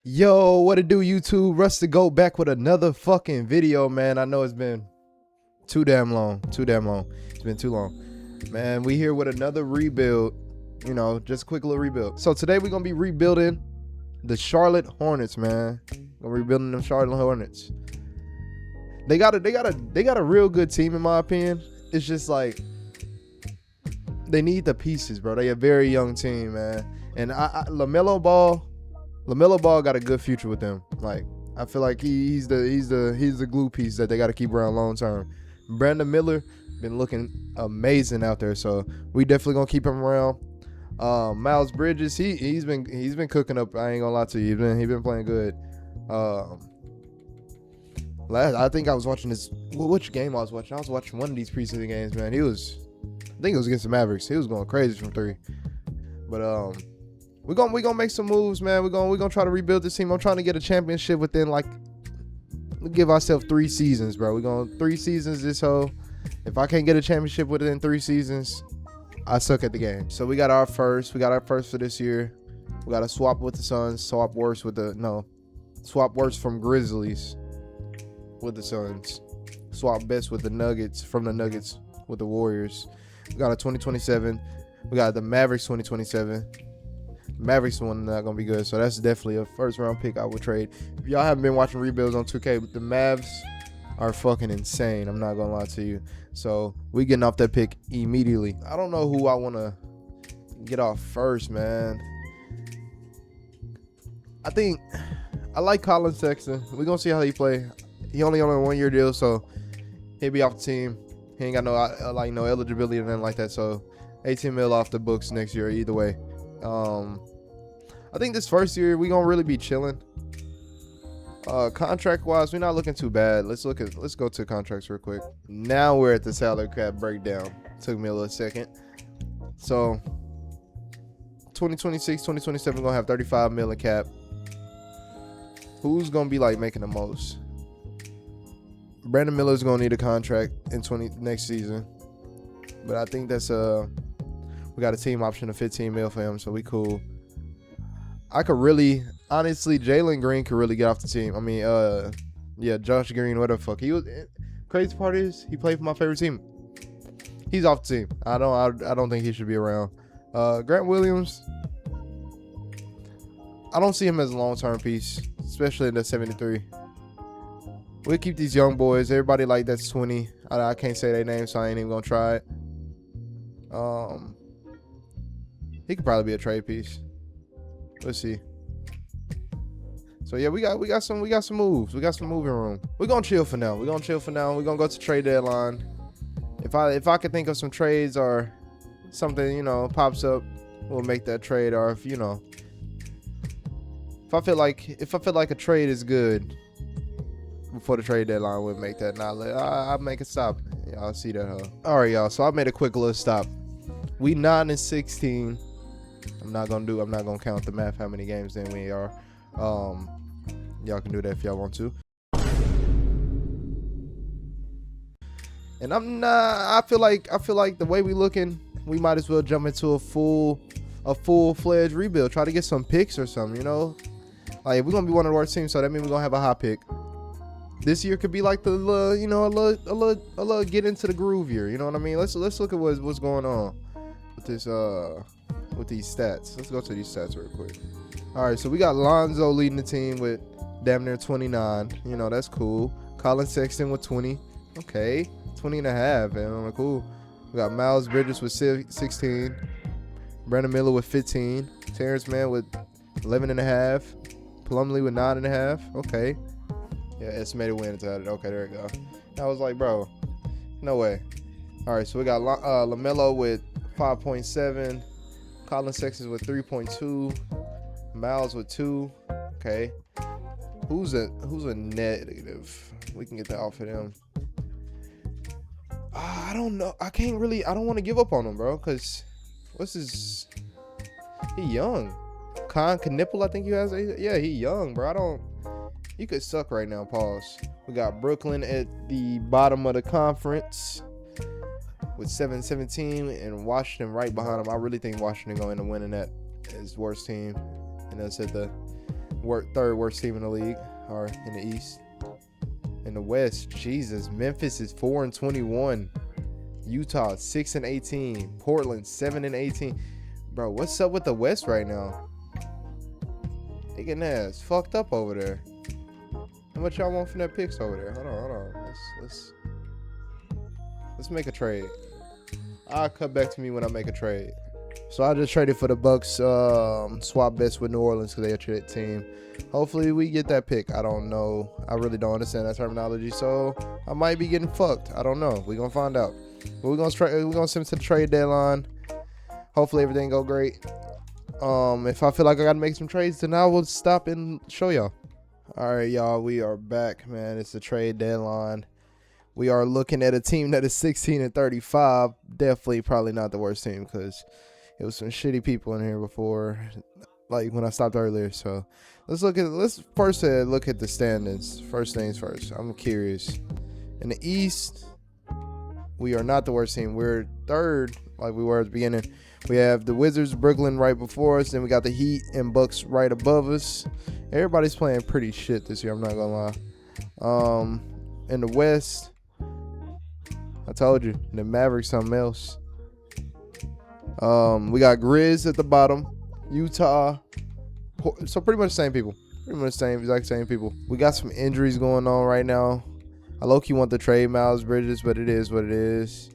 Yo, what it do, YouTube? Russ to go back with another fucking video, man. I know it's been too damn long. It's been too long. Man, we here with another rebuild. You know, just a quick little rebuild. So today we're gonna be rebuilding the Charlotte Hornets, man. We're rebuilding them Charlotte Hornets. They got a real good team in my opinion. It's just like they need the pieces, bro. They a very young team, man. And LaMelo Ball got a good future with them. Like, I feel like he's the glue piece that they got to keep around long term. Brandon Miller been looking amazing out there, so we definitely gonna keep him around. Miles Bridges, he's been cooking up. I ain't gonna lie to you. He been playing good. I think I was watching this. Which game I was watching? I was watching one of these preseason games, man. I think it was against the Mavericks. He was going crazy from three. But we're gonna make some moves, man. We're gonna try to rebuild this team. I'm trying to get a championship within, like, we give ourselves 3 seasons, bro. We're going 3 seasons this whole. If I can't get a championship within 3 seasons, I suck at the game. So we got our first. We got our first for this year. We got to swap with the Suns. Swap worse from Grizzlies with the Suns. Swap best with the Nuggets from the Nuggets with the Warriors. We got a 2027. We got the Mavericks 2027. Mavericks one not gonna be good, so that's definitely a first round pick I would trade. If y'all haven't been watching rebuilds on 2K, the Mavs are fucking insane. I'm not gonna lie to you. So we getting off that pick immediately. I don't know who I want to get off first, man. I think I like Colin Sexton. We're gonna see how he play. He only on a 1-year deal, so he'll be off the team. He ain't got no eligibility or nothing like that. So 18 mil off the books next year either way. I think this first year we gonna really be chilling. Contract wise, we're not looking too bad. Let's go to contracts real quick. Now we're at the salary cap breakdown. Took me a little second. So 2026, 2027 gonna have 35 mil in cap. Who's gonna be like making the most? Brandon Miller's gonna need a contract in next season, but I think that's we got a team option of 15 mil for him, so we cool. I could really, honestly, Jalen Green could really get off the team. I mean, yeah, Josh Green, whatever the fuck. He was. Crazy part is he played for my favorite team. He's off the team. I don't think he should be around. Grant Williams, I don't see him as a long-term piece, especially in the 73. We'll keep these young boys. Everybody like that's 20. I can't say their name, so I ain't even gonna try it. He could probably be a trade piece. Let's see. So yeah, we got some moves. We got some moving room. We're gonna chill for now. We're gonna go to trade deadline. If I could think of some trades or something, you know, pops up, we'll make that trade. Or if, you know, if I feel like a trade is good before the trade deadline, we'll make that. I'll make it stop. Y'all see that, huh? All right, y'all. So I made a quick little stop. We 9-16. I'm not gonna count the math how many games then we are. Y'all can do that if y'all want to. And I feel like the way we looking, we might as well jump into a full-fledged rebuild. Try to get some picks or something, you know? Like, if we're gonna be one of the worst teams, so that means we're gonna have a high pick. This year could be like the you know, a little get into the groove year, you know what I mean? Let's look at what's going on with this with these stats. Let's go to these stats real quick. All right, so we got Lonzo leading the team with damn near 29. You know, that's cool. Colin Sexton with 20. Okay, 20 and a half, man. Cool. We got Miles Bridges with 16. Brandon Miller with 15. Terrence Mann with 11 and a half. Plumlee with 9 and a half. Okay. Yeah, estimated wins added. Okay, there we go. I was like, bro, no way. All right, so we got LaMelo with 5.7. Colin Sexton with 3.2. Miles with 2. Okay. Who's a negative? We can get that off of them. I don't know. I don't want to give up on him, bro, because he young. Con Knipple, I think he has. Yeah, he young, bro. You could suck right now, pause. We got Brooklyn at the bottom of the conference with 7-17 and Washington right behind them. I really think Washington going to win in that is worst team. And that's at the third worst team in the league, or in the East. In the West, Jesus, Memphis is 4-21. Utah 6-18. Portland 7-18. Bro, what's up with the West right now? They getting ass fucked up over there. How much y'all want from that picks over there? Hold on. Let's make a trade. I'll cut back to me when I make a trade. So I just traded for the Bucks. Swap bets with New Orleans because they're a trade team. Hopefully we get that pick. I don't know. I really don't understand that terminology, so I might be getting fucked. I don't know. We're gonna find out. But we're gonna send it to the trade deadline. Hopefully everything go great. If I feel like I gotta make some trades, then I will stop and show y'all. All right, y'all. We are back, man. It's the trade deadline. We are looking at a team that is 16-35. Definitely, probably not the worst team because it was some shitty people in here before, like when I stopped earlier. So let's first look at the standings. First things first. I'm curious. In the East, we are not the worst team. We're third, like we were at the beginning. We have the Wizards, Brooklyn right before us. Then we got the Heat and Bucks right above us. Everybody's playing pretty shit this year. I'm not gonna lie. In the West, I told you the Mavericks something else. We got Grizz at the bottom, Utah. So pretty much the same people. Pretty much the exact same people. We got some injuries going on right now. I low-key want to trade Miles Bridges, but it is what it is.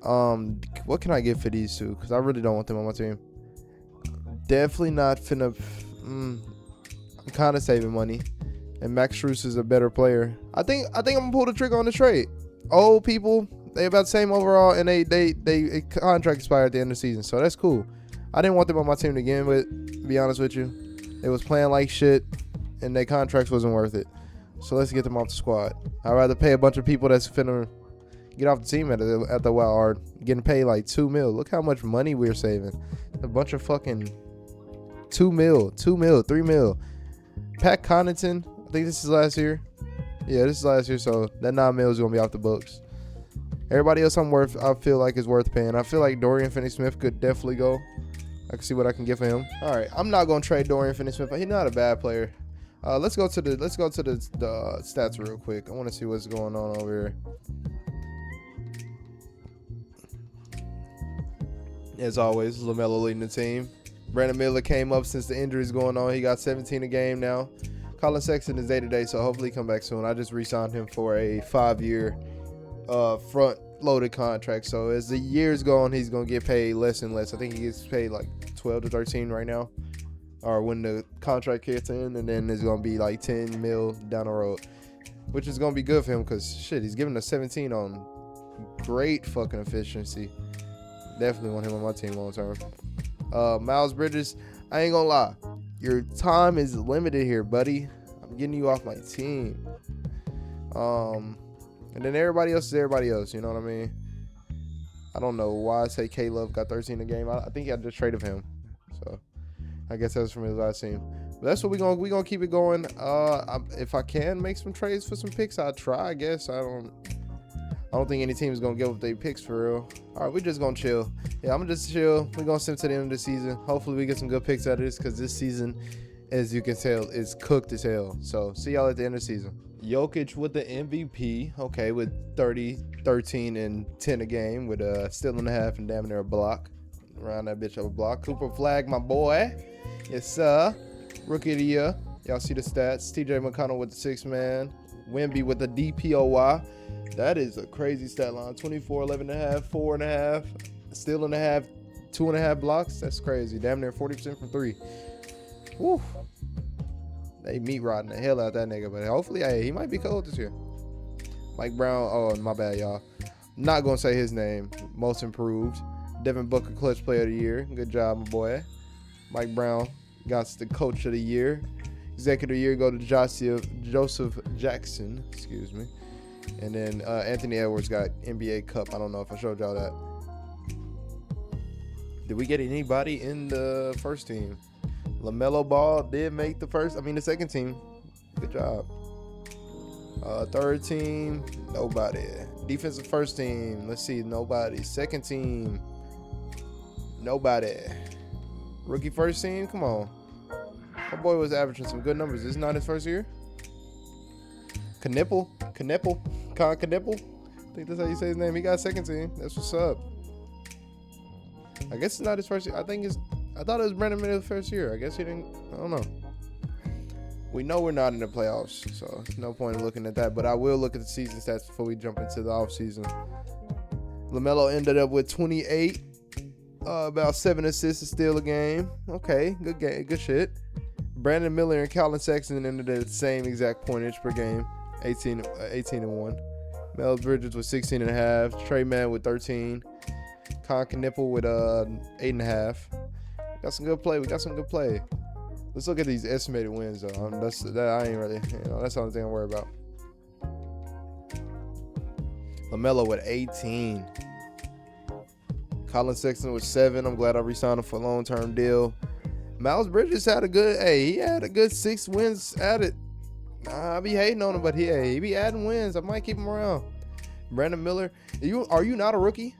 What can I get for these two? Because I really don't want them on my team. Definitely not finna. I'm kind of saving money. And Max Strus is a better player. I think I'm gonna pull the trigger on the trade. Old people, they about the same overall, and they contract expired at the end of the season, so that's cool. I didn't want them on my team to begin with, to be honest with you. They was playing like shit, and their contracts wasn't worth it. So let's get them off the squad. I'd rather pay a bunch of people that's finna get off the team at the wild card, getting paid like $2 million. Look how much money we're saving. A bunch of fucking $2 million, $3 million. Pat Connaughton, I think this is last year. Yeah, this is last year, so that $9 million is gonna be off the books. Everybody else I feel like is worth paying. I feel like Dorian Finney-Smith could definitely go. I can see what I can get for him. All right, I'm not gonna trade Dorian Finney-Smith. He's not a bad player. Let's go to the stats real quick. I want to see what's going on over here. As always, LaMelo leading the team. Brandon Miller came up since the injuries going on. He got 17 a game now. Colin Sexton is day-to-day, so hopefully he come back soon. I just re-signed him for a 5-year front-loaded contract. So as the years go on, he's going to get paid less and less. I think he gets paid like 12 to 13 right now, or when the contract kicks in, and then it's going to be like 10 mil down the road, which is going to be good for him because, shit, he's giving us 17 on great fucking efficiency. Definitely want him on my team long term. Miles Bridges, I ain't gonna lie. Your time is limited here, buddy. I'm getting you off my team. And then everybody else is everybody else. You know what I mean? I don't know why I say K-Love got 13 a game. I think I just traded him. So I guess that's from his last team. But that's what we gonna keep it going. If I can make some trades for some picks, I'll try. I guess I don't think any team is going to give up their picks for real. All right, we're just going to chill. Yeah, I'm going to just chill. We're going to sim to the end of the season. Hopefully, we get some good picks out of this because this season, as you can tell, is cooked as hell. So, see y'all at the end of the season. Jokic with the MVP. Okay, with 30, 13, and 10 a game with a steal and a half and damn near a block. Around that bitch of a block. Cooper Flag, my boy. Yes, sir. Rookie of the year. Y'all see the stats. TJ McConnell with the 6-man. Wemby with the DPOY. That is a crazy stat line. 24, 11 and a half, 4 and a half, steal and a half, 2.5 blocks. That's crazy. Damn near 40% from 3. Woo. They meat rotting the hell out that nigga, but hopefully, hey, he might be cold this year. Mike Brown. Oh, my bad, y'all. Not gonna say his name. Most improved. Devin Booker, clutch player of the year. Good job, my boy. Mike Brown got the coach of the year. Executive of the year go to Joseph Jackson. Excuse me. And then Anthony Edwards got NBA Cup. I don't know if I showed y'all that. Did we get anybody in the first team? LaMelo Ball did make the second team. Good job. Third team, nobody. Defensive first team, let's see, nobody. Second team, nobody. Rookie first team, come on. My boy was averaging some good numbers. This is not his first year. Knipple. Con Knipple. I think that's how you say his name. He got second team. That's what's up. I guess it's not his first year. I thought it was Brandon Miller's first year. I guess he didn't. I don't know. We know we're not in the playoffs, so there's no point in looking at that. But I will look at the season stats before we jump into the offseason. LaMelo ended up with 28. About 7 assists to steal a game. Okay, good game, good shit. Brandon Miller and Colin Sexton ended at the same exact pointage per game, 18 and 1. Miles Bridges with 16 and a half. Trey Mann with 13. Con Knipple with 8 and a half. Got some good play. We got some good play. Let's look at these estimated wins though. I ain't really, that's the only thing I worry about. LaMelo with 18. Colin Sexton with 7. I'm glad I re-signed him for a long-term deal. Miles Bridges had a good 6 wins at it. I be hating on him, but he be adding wins. I might keep him around. Brandon Miller, are you not a rookie?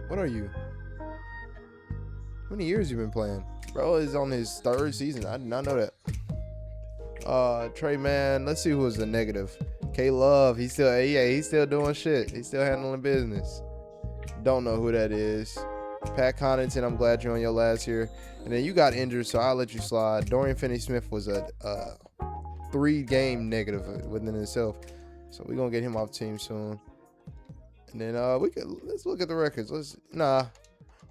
What are you? How many years you been playing? Bro is on his 3rd season. I did not know that. Trey Mann, let's see who was the negative. K Love, he's still doing shit. He's still handling business. Don't know who that is. Pat Connaughton, I'm glad you're on your last year. And then you got injured, so I'll let you slide. Dorian Finney-Smith was a 3-game negative within itself. So we're going to get him off the team soon. And then let's look at the records.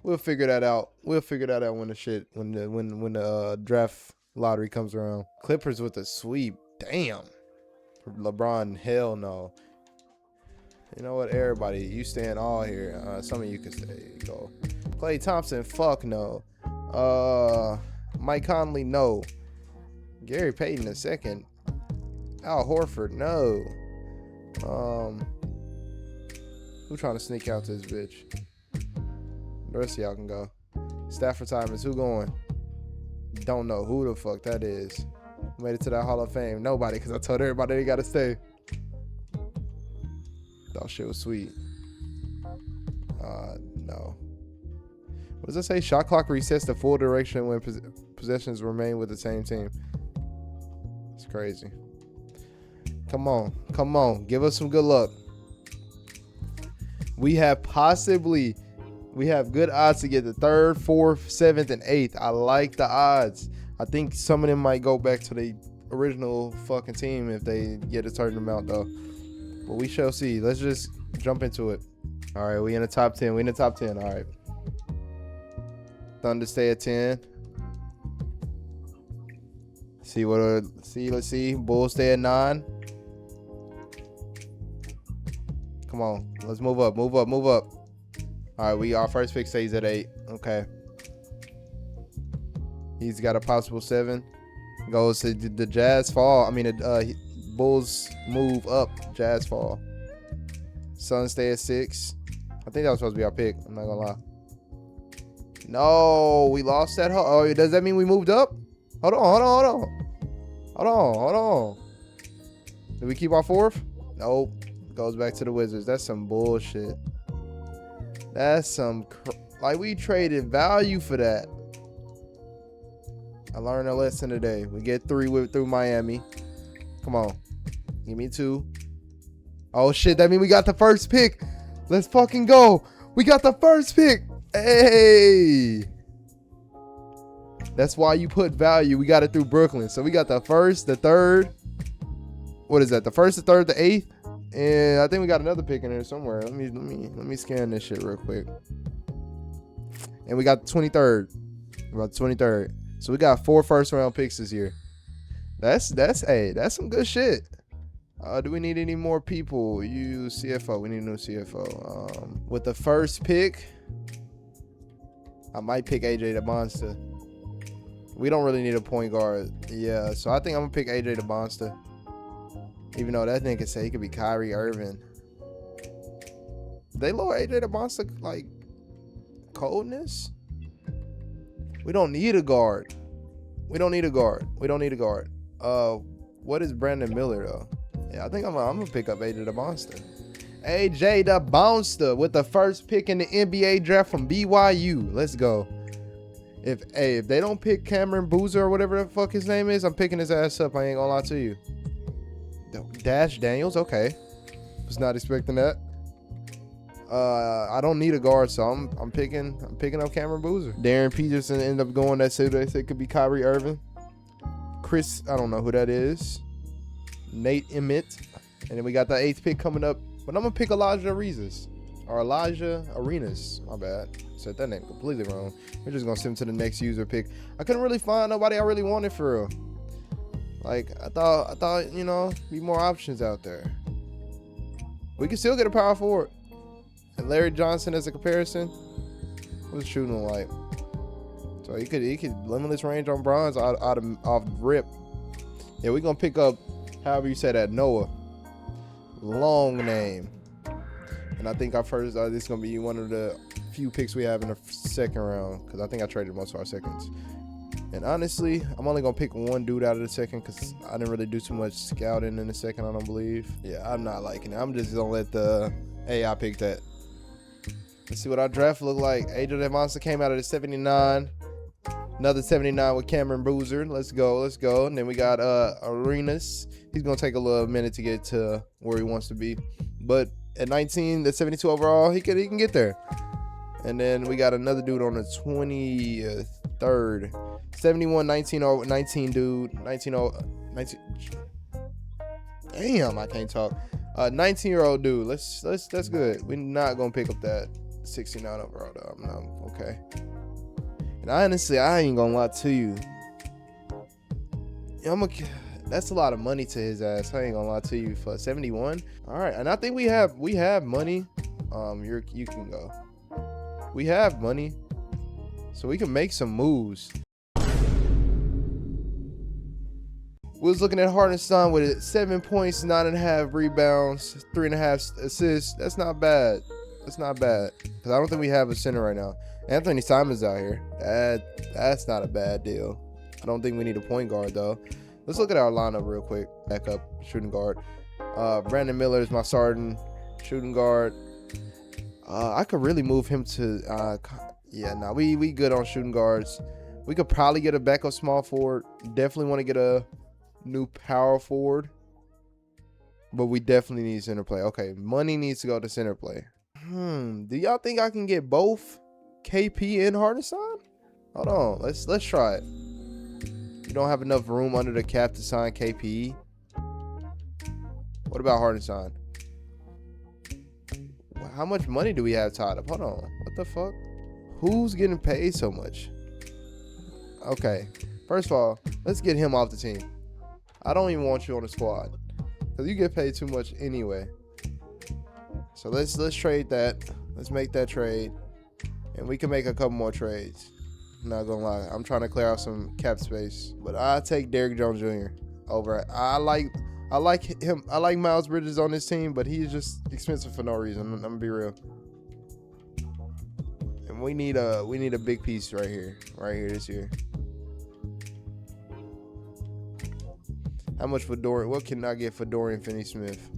We'll figure that out. We'll figure that out when the draft lottery comes around. Clippers with a sweep. Damn. LeBron, hell no. You know what? Everybody, you stand all here. Some of you can stay. Go. Klay Thompson, fuck no. Mike Conley, no. Gary Payton II. Al Horford, no. Who trying to sneak out this bitch? The rest of y'all can go. Staff retirements, who going? Don't know who the fuck that is. Made it to that Hall of Fame. Nobody, because I told everybody they got to stay. Thought shit was sweet. No. What does it say? Shot clock resets the full duration when possessions remain with the same team. It's crazy. Come on. Give us some good luck. We have good odds to get the 3rd, 4th, 7th, and 8th. I like the odds. I think some of them might go back to the original fucking team if they get a certain amount though. But we shall see. Let's just jump into it. All right, we in the top 10. All right. Thunder stay at 10. Let's see. Bulls stay at 9. Come on. Let's move up. All right, our first pick stays at 8. Okay. He's got a possible 7. Goes to the Jazz fall. Bulls move up. Jazz fall. Suns stay at 6. I think that was supposed to be our pick. I'm not gonna lie. No, we lost that. Oh, does that mean we moved up? Hold on. Did we keep our 4th? Nope. Goes back to the Wizards. That's some bullshit. That's some we traded value for that. I learned a lesson today. We get 3 through Miami. Come on. Give me 2. Oh shit, that means we got the first pick. Let's fucking go. We got the first pick. Hey. That's why you put value. We got it through Brooklyn. So we got the 1st, the 3rd. What is that? The 1st, the 3rd, the 8th. And I think we got another pick in there somewhere. Let me scan this shit real quick. And we got the 23rd. About the 23rd. So we got 4 first-round picks this year. That's some good shit. Do we need any more people? CFO. We need a new CFO. With the first pick, I might pick AJ DeMonster. We don't really need a point guard. Yeah, so I think I'm going to pick AJ DeMonster. Even though that nigga say he could be Kyrie Irving. They lower AJ DeMonster coldness? We don't need a guard. What is Brandon Miller though? Yeah, I think I'm gonna pick up AJ DeMonster. AJ DeMonster with the first pick in the NBA draft from BYU. Let's go. If they don't pick Cameron Boozer or whatever the fuck his name is, I'm picking his ass up. I ain't gonna lie to you. Dash Daniels, okay. Was not expecting that. I don't need a guard, so I'm picking up Cameron Boozer. Darren Peterson ended up going that, so they said it could be Kyrie Irving. Chris, I don't know who that is. Nate Emmett. And then we got the 8th pick coming up. But I'm gonna pick Elijah Arenas. Or Elijah Arenas. My bad. Said that name completely wrong. We're just gonna send him to the next user pick. I couldn't really find nobody I really wanted for real. Like I thought, you know, be more options out there. We can still get a power forward. And Larry Johnson as a comparison, what's shooting like? So he could limitless range on bronze off rip. Yeah, we're gonna pick up however you say that, Noah. Long name. And I think our first this is gonna be one of the few picks we have in the second round, because I think I traded most of our seconds. And honestly, I'm only gonna pick one dude out of the second because I didn't really do too much scouting in the second, I don't believe. Yeah, I'm not liking it. I'm just gonna let the AI pick that. Let's see what our draft look like. Angel That Monster came out of the 79. Another 79 with Cameron Boozer. Let's go. And then we got Arenas. He's gonna take a little minute to get to where he wants to be. But at 19, the 72 overall, he can get there. And then we got another dude on the 23rd. 71, 19 dude. 19. Damn, I can't talk. 19-year-old dude. That's good. We're not gonna pick up that 69 overall though. No, okay. And honestly, I ain't gonna lie to you. That's a lot of money to his ass. I ain't gonna lie to you for 71. All right, and I think we have money. You can go. We have money, so we can make some moves. We was looking at Hornets with 7 points, 9.5 rebounds, 3.5 assists. That's not bad. That's not bad. Because I don't think we have a center right now. Anthony Simon's out here. That's not a bad deal. I don't think we need a point guard, though. Let's look at our lineup real quick. Backup shooting guard. Brandon Miller is my starting shooting guard. I could really move him to... we good on shooting guards. We could probably get a backup small forward. Definitely want to get a new power forward, but we definitely need center play. Okay, money needs to go to center play. Do y'all think I can get both KP and Hartenstein? Hold on, let's try it. You don't have enough room under the cap to sign KP. What about Hartenstein? How much money do we have tied up? Hold on, what the fuck? Who's getting paid so much? Okay, first of all, let's get him off the team. I don't even want you on the squad because you get paid too much anyway. So let's trade that. Let's make that trade, and we can make a couple more trades. I'm not gonna lie, I'm trying to clear out some cap space, but I take Derrick Jones Jr. over. I like him. I like Miles Bridges on this team, but he's just expensive for no reason. I'm gonna be real. And we need a big piece right here this year. How much for Dorian? What can I get for Dorian Finney-Smith?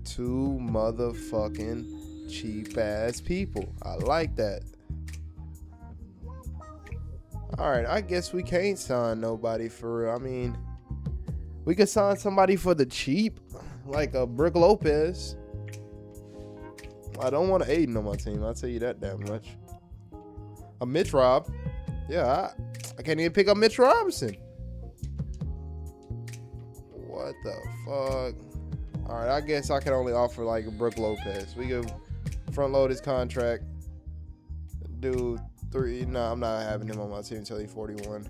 2 motherfucking cheap ass people. I like that. All right, I guess we can't sign nobody for real. I mean, we could sign somebody for the cheap, like a Brook Lopez. I don't want Aiden on my team. I'll tell you that damn much. A Mitch Rob. Yeah, I can't even pick up Mitch Robinson. What the fuck? All right, I guess I can only offer like a Brook Lopez. We could front load his contract. Do 3. No, I'm not having him on my team until he's 41.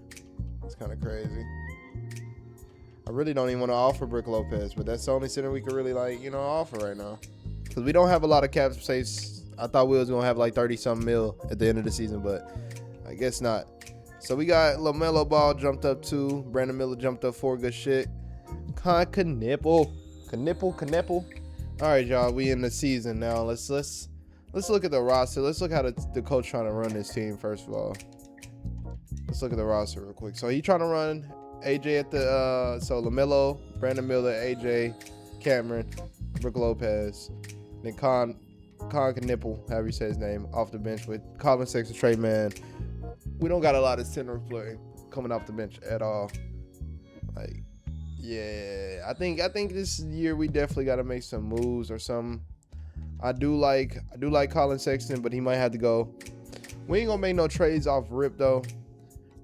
It's kind of crazy. I really don't even want to offer Brook Lopez, but that's the only center we could really offer right now. Because we don't have a lot of cap space. I thought we was going to have like 30-something mil at the end of the season, but I guess not. So we got LaMelo Ball jumped up 2. Brandon Miller jumped up 4. Good shit. Knipple. All right, y'all. We in the season now. Let's look at the roster. Let's look how the coach trying to run this team, first of all. Let's look at the roster real quick. So he trying to run AJ at the so LaMelo, Brandon Miller, AJ, Cameron, Brook Lopez, then Nipple, however you say his name, off the bench with Colin Sexton, Trey Man. We don't got a lot of center play coming off the bench at all. Like, yeah, I think this year we definitely got to make some moves or something. I do like Colin Sexton, but he might have to go. We ain't gonna make no trades off rip though.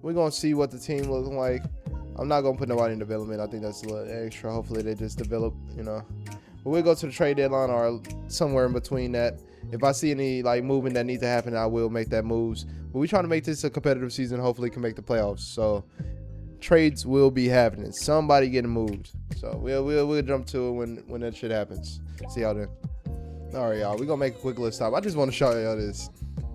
We're gonna see what the team looking like. I'm not gonna put nobody in development. I think that's a little extra. Hopefully they just develop, But we'll go to the trade deadline or somewhere in between that. If I see any like movement that needs to happen, I will make that moves. But we're trying to make this a competitive season. Hopefully can make the playoffs. So trades will be happening. Somebody getting moved. So we'll jump to it when that shit happens. See y'all then. All right, y'all. We're gonna make a quick little stop. I just want to show y'all this.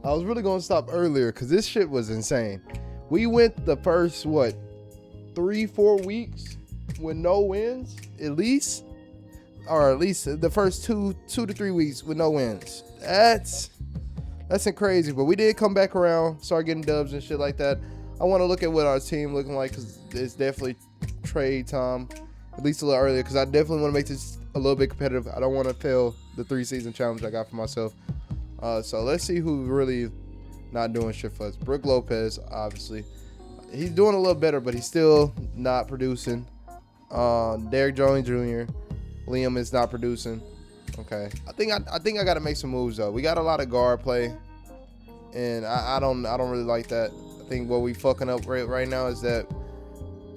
I was really gonna stop earlier because this shit was insane. We went the first 3-4 weeks with no wins, at least the first 2 to 3 weeks with no wins. That's crazy. But we did come back around, start getting dubs and shit like that. I want to look at what our team looking like because it's definitely trade time, at least a little earlier, because I definitely want to make this a little bit competitive. I don't want to fail the 3-season challenge I got for myself. So let's see who's really not doing shit for us. Brook Lopez, obviously. He's doing a little better, but he's still not producing. Derrick Jones Jr. Liam is not producing. Okay. I think I got to make some moves though. We got a lot of guard play, and I don't really like that. I think what we fucking up right now is that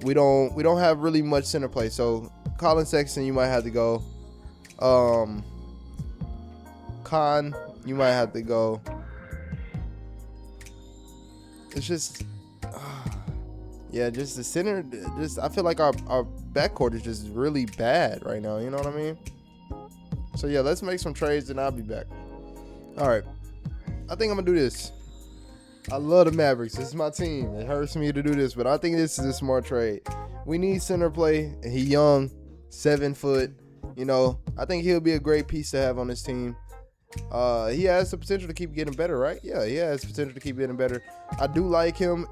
we don't have really much center play. So Colin Sexton, you might have to go. Khan, you might have to go. It's just, just the center. I feel like our backcourt is just really bad right now. You know what I mean? So yeah, let's make some trades and I'll be back. All right, I think I'm gonna do this. I love the Mavericks. This is my team. It hurts me to do this, but I think this is a smart trade. We need center play. He young, 7 foot. I think he'll be a great piece to have on this team. He has the potential to keep getting better, right? Yeah, he has the potential to keep getting better. I do like him.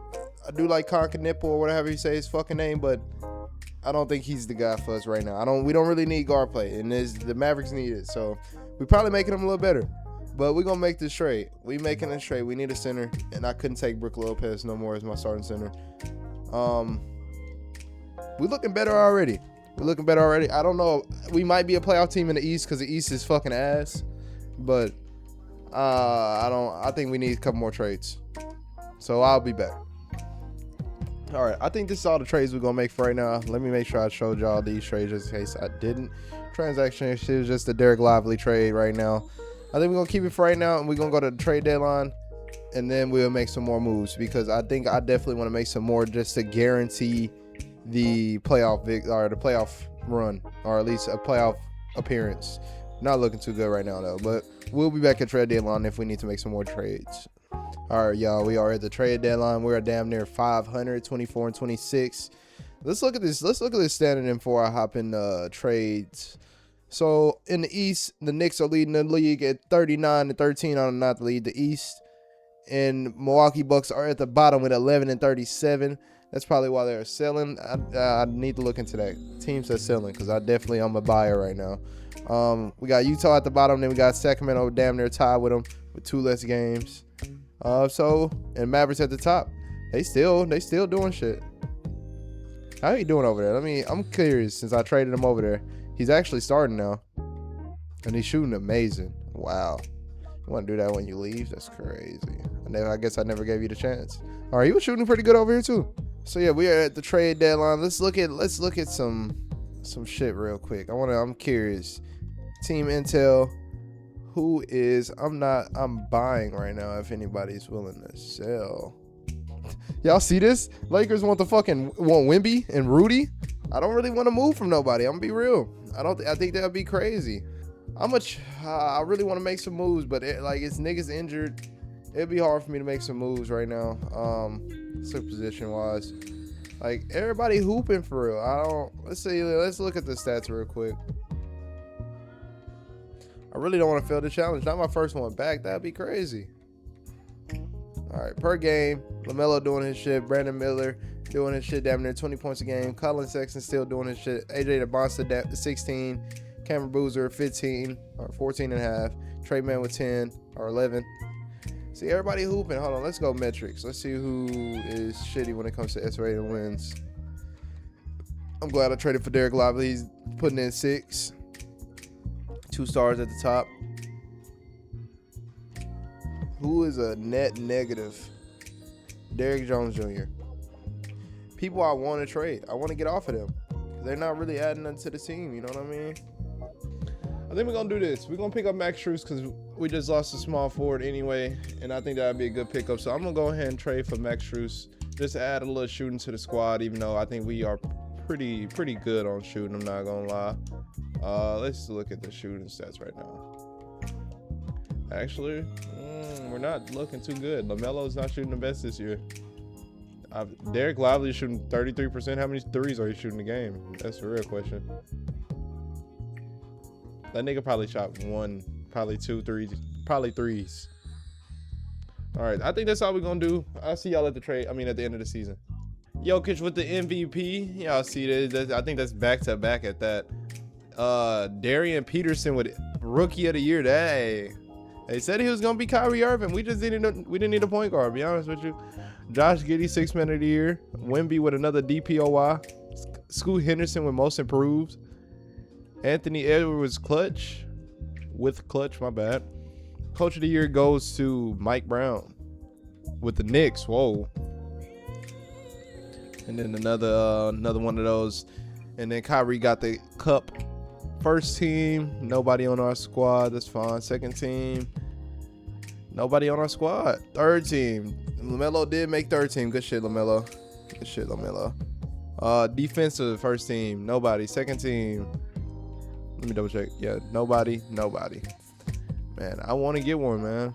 I do like Nipple or whatever you say his fucking name, but I don't think he's the guy for us right now. We don't really need guard play, and the Mavericks need it. So we're probably making him a little better. But we're gonna make this trade. We making this trade. We need a center, and I couldn't take Brook Lopez no more as my starting center. We're looking better already. I don't know. We might be a playoff team in the East because the East is fucking ass. But I think we need a couple more trades. So I'll be back. All right, I think this is all the trades we're gonna make for right now. Let me make sure I showed y'all these trades just in case I didn't. Transaction is just a Derek Lively trade right now. I think we're gonna keep it for right now, and we're gonna go to the trade deadline, and then we'll make some more moves because I think I definitely want to make some more just to guarantee the playoff the playoff run, or at least a playoff appearance. Not looking too good right now though, but we'll be back at trade deadline if we need to make some more trades. All right, y'all, we are at the trade deadline. We're damn near 500, 24 and 26. Let's look at this. Let's look at this standing in before I hop in trades. So in the East, the Knicks are leading the league at 39 and 13 on not to lead the East, and Milwaukee Bucks are at the bottom with 11 and 37. That's probably why they're selling. I need to look into that. Teams that's selling because I'm a buyer right now. We got Utah at the bottom, then we got Sacramento damn near tied with them with 2 less games. And Mavericks at the top. They still doing shit. How you doing over there? I'm curious since I traded him over there. He's actually starting now, and he's shooting amazing. Wow, you want to do that when you leave? That's crazy. I guess I never gave you the chance. All right, he was shooting pretty good over here too. So yeah, we are at the trade deadline. Let's look at some shit real quick. I'm curious. Team intel. I'm buying right now if anybody's willing to sell. Y'all see this? Lakers want Wemby and Rudy. I don't really want to move from nobody. I'm gonna be real. I think that'd be crazy. I really want to make some moves, but it's niggas injured. It'd be hard for me to make some moves right now. So position wise, everybody hooping for real. Let's look at the stats real quick. I really don't want to fail the challenge. Not my first one back. That'd be crazy. All right, per game, LaMelo doing his shit. Brandon Miller doing his shit damn near 20 points a game. Colin Sexton still doing his shit. AJ DeBonsta 16. Cameron Boozer 15 or 14 and a half. Trey Man with 10 or 11. See, everybody hooping. Hold on, let's go metrics. Let's see who is shitty when it comes to S-rated wins. I'm glad I traded for Derek Lively. He's putting in 6. 2 stars at the top. Who is a net negative? Derrick Jones Jr. People I want to trade. I want to get off of them. They're not really adding nothing to the team. You know what I mean? I think we're going to do this. We're going to pick up Max Strus because we just lost a small forward anyway. And I think that would be a good pickup. So I'm going to go ahead and trade for Max Strus. Just to add a little shooting to the squad. Even though I think we are pretty good on shooting. I'm not going to lie. Let's look at the shooting stats right now. Actually, we're not looking too good. LaMelo's not shooting the best this year. Derek Lively is shooting 33%. How many threes are you shooting a game? That's the real question. That nigga probably shot 1, probably 2 threes, probably threes. All right, I think that's all we're gonna do. I'll see y'all at the at the end of the season. Jokic with the MVP. Y'all see that? I think that's back to back at that. Darian Peterson with Rookie of the Year. They said he was gonna be Kyrie Irving. We didn't need a point guard. To be honest with you. Josh Giddey 6th Man of the Year. Wemby with another DPOY. Scoot Henderson with Most Improved. Anthony Edwards clutch. My bad. Coach of the Year goes to Mike Brown with the Knicks. Whoa. And then another one of those. And then Kyrie got the cup. First team, nobody on our squad. That's fine. Second team, nobody on our squad. Third team, LaMelo did make third team. Good shit, LaMelo. Defensive first team, nobody. Second team, let me double check. Yeah, nobody. Man, I want to get one, man.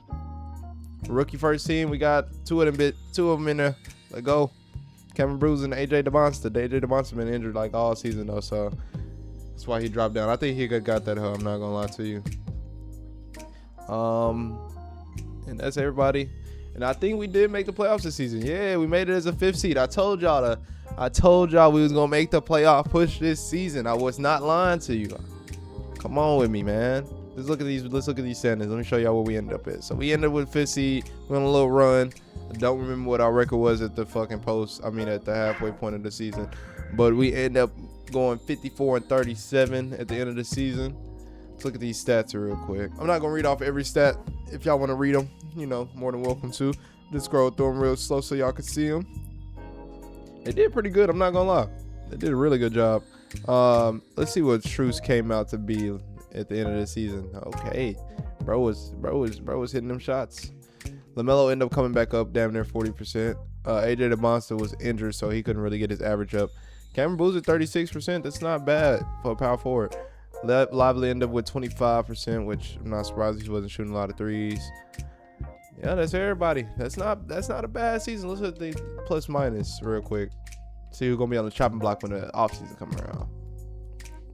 Rookie first team, we got two of them in there. Let's go. Cameron Bruce and AJ DeMonster. AJ DeMonster been injured like all season though, so that's why he dropped down. I think he got that hoe. I'm not gonna lie to you. And that's everybody. And I think we did make the playoffs this season. Yeah, we made it as a 5th seed. I told y'all we was gonna make the playoff push this season. I was not lying to you. Come on with me, man. Let's look at these standings. Let me show y'all where we ended up at. So we ended up with 5th seed. We on a little run. I don't remember what our record was at the fucking at the halfway point of the season. But we end up going 54-37 at the end of the season. Let's look at these stats real quick. I'm not gonna read off every stat. If y'all want to read them, more than welcome to. Just scroll through them real slow so y'all can see them. They did pretty good. I'm not gonna lie. They did a really good job. Let's see what Strus came out to be at the end of the season. Okay, bro was hitting them shots. LaMelo ended up coming back up damn near 40%. AJ DeMonster was injured, so he couldn't really get his average up. Cameron Boozer 36%. That's not bad for a power forward. Lively ended up with 25%, which I'm not surprised he wasn't shooting a lot of threes. Yeah, that's everybody. That's not a bad season. Let's look at the plus minus real quick. See who's gonna be on the chopping block when the offseason come around.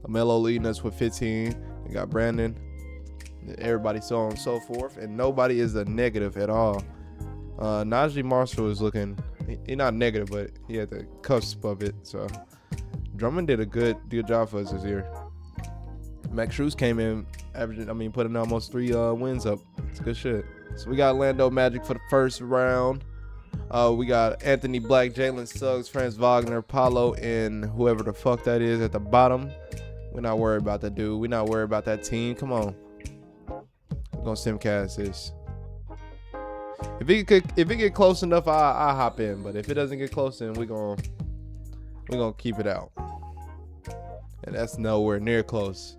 LaMelo leading us with 15. We got Brandon. Everybody so on and so forth, and nobody is a negative at all. Najee Marshall is looking. He's not negative, but he had the cusp of it. So Drummond did a good job for us this year. Max Strus came in putting almost 3 wins up. It's good shit. So we got Orlando Magic for the first round. We got Anthony Black, Jalen Suggs, Franz Wagner, Paulo, and whoever the fuck that is at the bottom. We're not worried about that dude. We're not worried about that team. Come on. We're gonna simcast this. If it get close enough, I'll hop in. But if it doesn't get close, then we're gonna keep it out. And that's nowhere near close.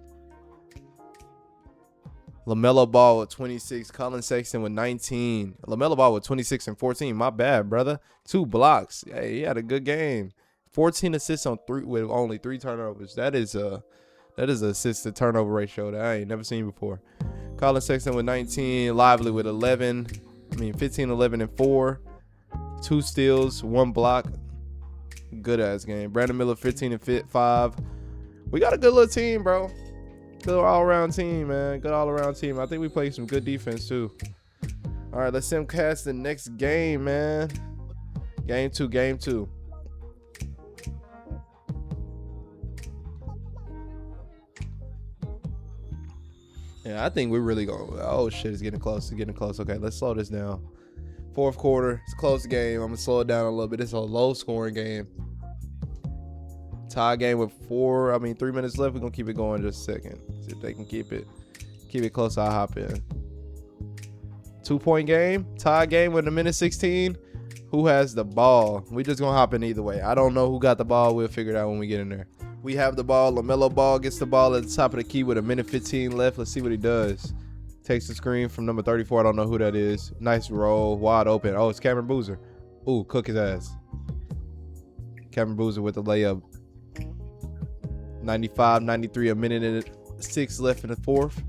LaMelo Ball with 26. Colin Sexton with 19. LaMelo Ball with 26 and 14. My bad, brother. 2 blocks. Hey, he had a good game. 14 assists on 3 with only 3 turnovers. That is a assist to turnover ratio that I ain't never seen before. Colin Sexton with 19. Lively with 15, 11, and 4. 2 steals, 1 block. Good ass game. Brandon Miller 15 and 5. We got a good little team, bro. Good all-around team, man. Good all-around team. I think we played some good defense, too. All right, let's simcast the next game, man. Game 2. Yeah, I think we're really going. Oh shit, it's getting close. It's getting close. Okay, let's slow this down. Fourth quarter, it's a close game. I'm gonna slow it down a little bit. It's a low scoring game. Tie game with 3 minutes left. We're gonna keep it going just a second. See if they can keep it close. I'll hop in. 2-point game, tie game with a minute 16. Who has the ball? We just gonna hop in either way. I don't know who got the ball. We'll figure it out when we get in there. We have the ball. LaMelo Ball gets the ball at the top of the key with a minute 15 left. Let's see what he does. Takes the screen from number 34. I don't know who that is. Nice roll, wide open. Oh, it's Cameron Boozer. Ooh, cook his ass. Cameron Boozer with the layup. 95-93, a minute and 6 left in the fourth.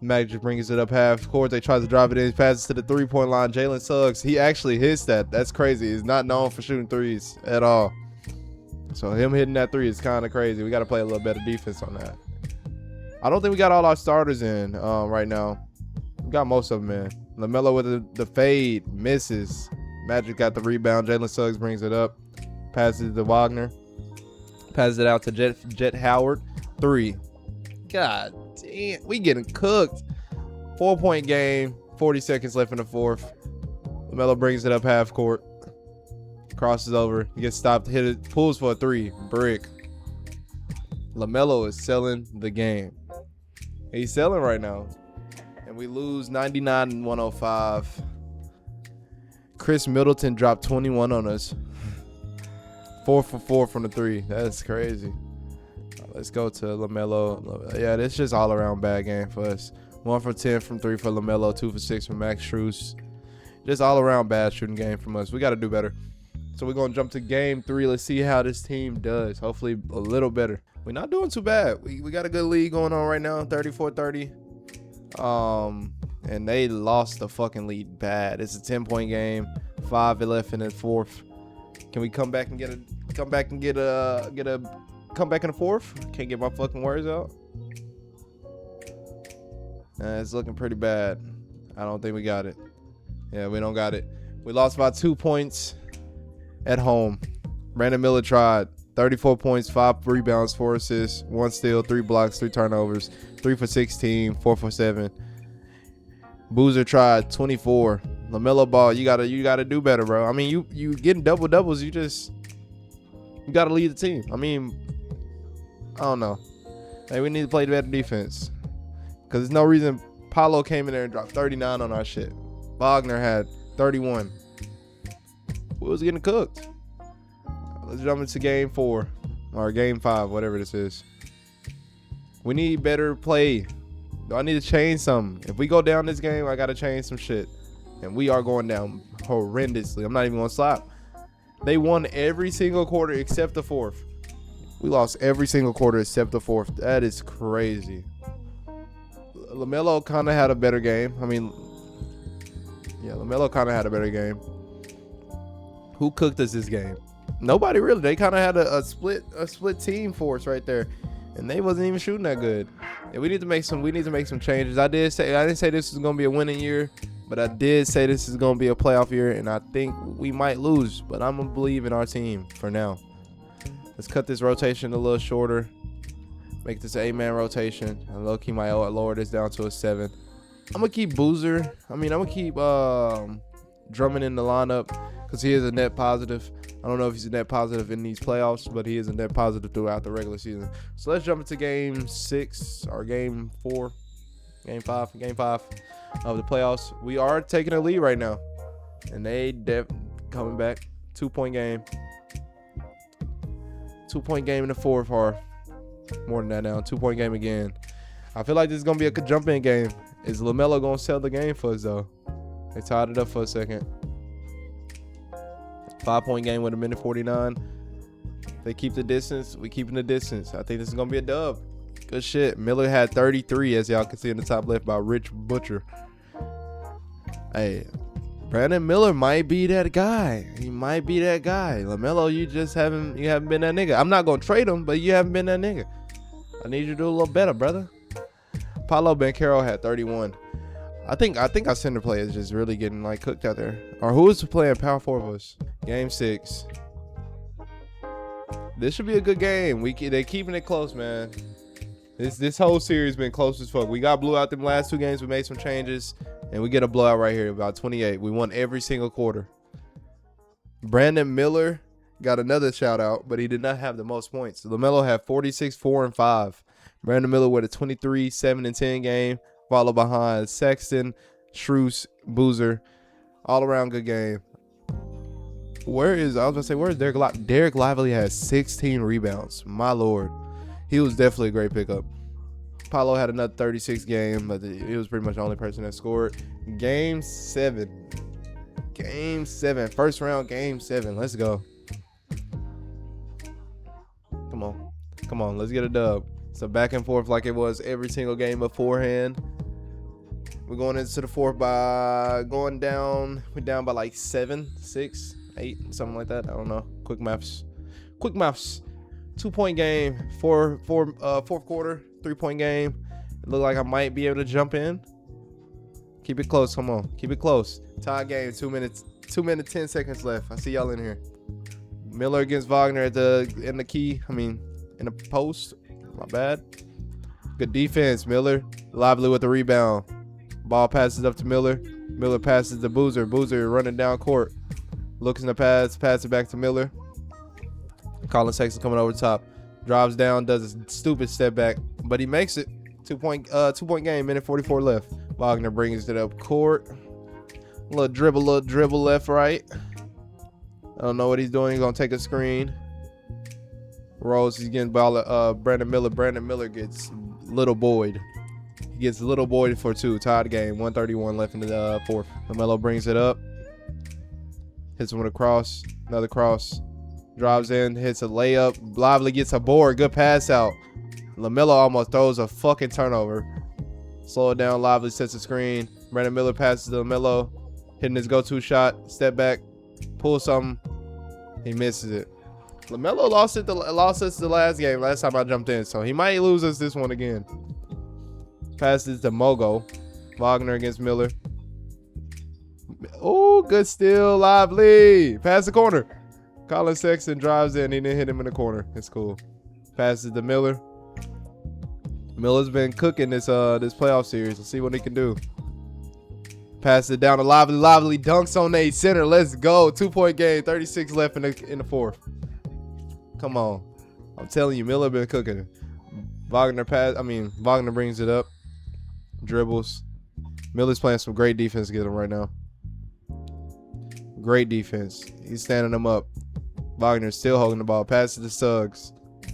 Magic brings it up half court. They try to drive it in. Passes to the 3-point line. Jalen Suggs, he actually hits that. That's crazy. He's not known for shooting threes at all. So him hitting that three is kind of crazy. We got to play a little better defense on that. I don't think we got all our starters in right now. We got most of them in. LaMelo with the fade. Misses. Magic got the rebound. Jalen Suggs brings it up. Passes it to Wagner. Passes it out to Jet Howard. 3. God damn. We getting cooked. 4-point game. 40 seconds left in the fourth. LaMelo brings it up half court. Crosses over. He gets stopped. Hit it. Pulls for a 3. Brick. LaMelo is selling the game. He's selling right now. And we lose 99-105. Chris Middleton dropped 21 on us. 4 for 4 from the 3. That's crazy. Let's go to LaMelo. Yeah, this just all around bad game for us. 1 for 10 from 3 for LaMelo. 2 for 6 from Max Strus. Just all around bad shooting game from us. We got to do better. So we're going to jump to game 3. Let's see how this team does. Hopefully a little better. We're not doing too bad. We got a good lead going on right now. 34-30. And they lost the fucking lead bad. It's a 10-point game. 5 left in the fourth. Can we come back and get a comeback in the fourth? Can't get my fucking words out. It's looking pretty bad. I don't think we got it. Yeah, we don't got it. We lost by 2 points at home. Brandon Miller tried. 34 points, 5 rebounds, 4 assists, 1 steal, 3 blocks, 3 turnovers, 3 for 16, 4 for 7. Boozer tried 24. LaMelo Ball, you gotta do better, bro. I mean, you getting double doubles. You gotta lead the team. I mean, I don't know. Hey, we need to play better defense. Cause there's no reason Paolo came in there and dropped 39 on our shit. Wagner had 31. We was getting cooked. Let's jump into game 4 or game 5, whatever this is. We need better play. I need to change something. If we go down this game, I got to change some shit. And we are going down horrendously. I'm not even going to slap. They won every single quarter except the fourth. We lost every single quarter except the fourth. That is crazy. LaMelo kind of had a better game. I mean, yeah, LaMelo kind of had a better game. Who cooked us this game? Nobody really. They kind of had a split team for us right there, and they wasn't even shooting that good. And we need to make some changes. I didn't say this is gonna be a winning year, but I did say this is gonna be a playoff year, and I think we might lose, but I'm gonna believe in our team for now. Let's cut this rotation a little shorter. Make this an 8-man rotation. And low-key might lower this down to a 7. I'm gonna keep Boozer. I'm gonna keep Drummond in the lineup because he is a net positive. I don't know if he's a net positive in these playoffs, but he is a net positive throughout the regular season. So let's jump into game 6 or game 4, game 5 of the playoffs. We are taking a lead right now, and they coming back. 2-point game. 2-point game in the fourth, or more than that now. 2-point game again. I feel like this is gonna be a jump-in game. Is LaMelo gonna sell the game for us though? They tied it up for a second. 5-point game with a minute 49. They keep the distance. We keeping the distance. I think this is gonna be a dub. Good shit. Miller had 33, as y'all can see in the top left by Rich Butcher. Hey, Brandon Miller might be that guy. He might be that guy. LaMelo, you haven't been that nigga. I'm not gonna trade him, but you haven't been that nigga. I need you to do a little better, brother. Paolo Banchero had 31. I think our center play is just really getting like cooked out there. Or who is playing power forward of us? Game 6. This should be a good game. They keeping it close, man. This whole series been close as fuck. We got blew out them last 2 games. We made some changes, and we get a blowout right here, about 28. We won every single quarter. Brandon Miller got another shout out, but he did not have the most points. LaMelo had 46, 4, and 5. Brandon Miller with a 23, 7, and 10 game, followed behind Sexton, Strus, Boozer. All around good game. Where's Derek Lively? Derek Lively has 16 rebounds. My lord. He was definitely a great pickup. Paolo had another 36 game, but he was pretty much the only person that scored. Game 7. First round, game 7. Let's go. Come on. Let's get a dub. So back and forth like it was every single game beforehand. We're going into the fourth by going down. We're down by like 7, 6, 8, something like that. I don't know. Quick maths. 2-point game. Fourth quarter. 3-point game. It looked like I might be able to jump in. Keep it close. Come on. Keep it close. Tie game. 2 minutes, 10 seconds left. I see y'all in here. Miller against Wagner in the post. My bad. Good defense, Miller. Lively with the rebound. Ball passes up to Miller. Miller passes to Boozer. Boozer running down court. Looks in the pass it back to Miller. Colin Sexton coming over top. Drives down, does a stupid step back, but he makes it. 2-point game, minute 44 left. Wagner brings it up court. Little dribble left, right. I don't know what he's doing. He's going to take a screen. Rose, he's getting ball. Brandon Miller. Brandon Miller gets Little Boyd. He gets Little Boyd for 2. Tied game. 1:31 left in the fourth. LaMelo brings it up. Hits him with a cross. Another cross. Drives in. Hits a layup. Lively gets a board. Good pass out. LaMelo almost throws a fucking turnover. Slow it down. Lively sets the screen. Brandon Miller passes to LaMelo. Hitting his go-to shot. Step back. Pull something. He misses it. LaMelo lost us the last game. Last time I jumped in. So he might lose us this one again. Passes to Mogo. Wagner against Miller. Oh, good steal. Lively. Pass the corner. Colin Sexton drives in. He didn't hit him in the corner. It's cool. Passes to Miller. Miller's been cooking this playoff series. Let's see what he can do. Passes it down to Lively. Lively dunks on a center. Let's go. 2-point game. 36 left in the fourth. Come on. I'm telling you, Miller been cooking. Wagner brings it up. Dribbles. Miller's playing some great defense against him right now. Great defense. He's standing them up. Wagner's still holding the ball. Passes to Suggs.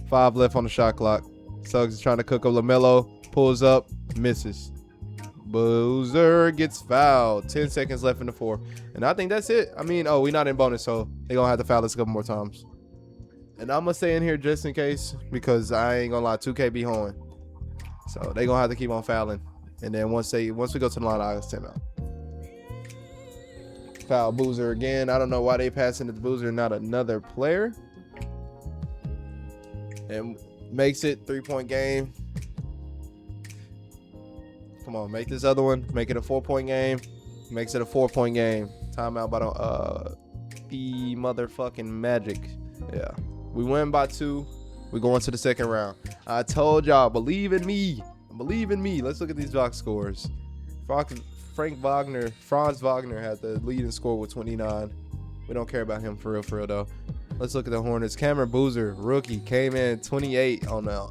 5 left on the shot clock. Suggs is trying to cook up LaMelo. Pulls up. Misses. Boozer gets fouled. 10 seconds left in the fourth. And I think that's it. We not in bonus, so they're going to have to foul us a couple more times. And I'm going to stay in here just in case, because I ain't going to lie, 2K be hoeing. So they're going to have to keep on fouling. And then once we go to the line, I'll send out. Foul Boozer again. I don't know why they passing it to Boozer and not another player. And makes it 3-point game. Come on, make this other one. Make it a 4-point game. Makes it a 4-point game. Timeout by the motherfucking Magic. Yeah. We win by 2. We're going to the second round. I told y'all, believe in me. Believe in me. Let's look at these box scores. Franz Wagner had the leading score with 29. We don't care about him for real though. Let's look at the Hornets. Cameron Boozer, rookie, came in 28 on the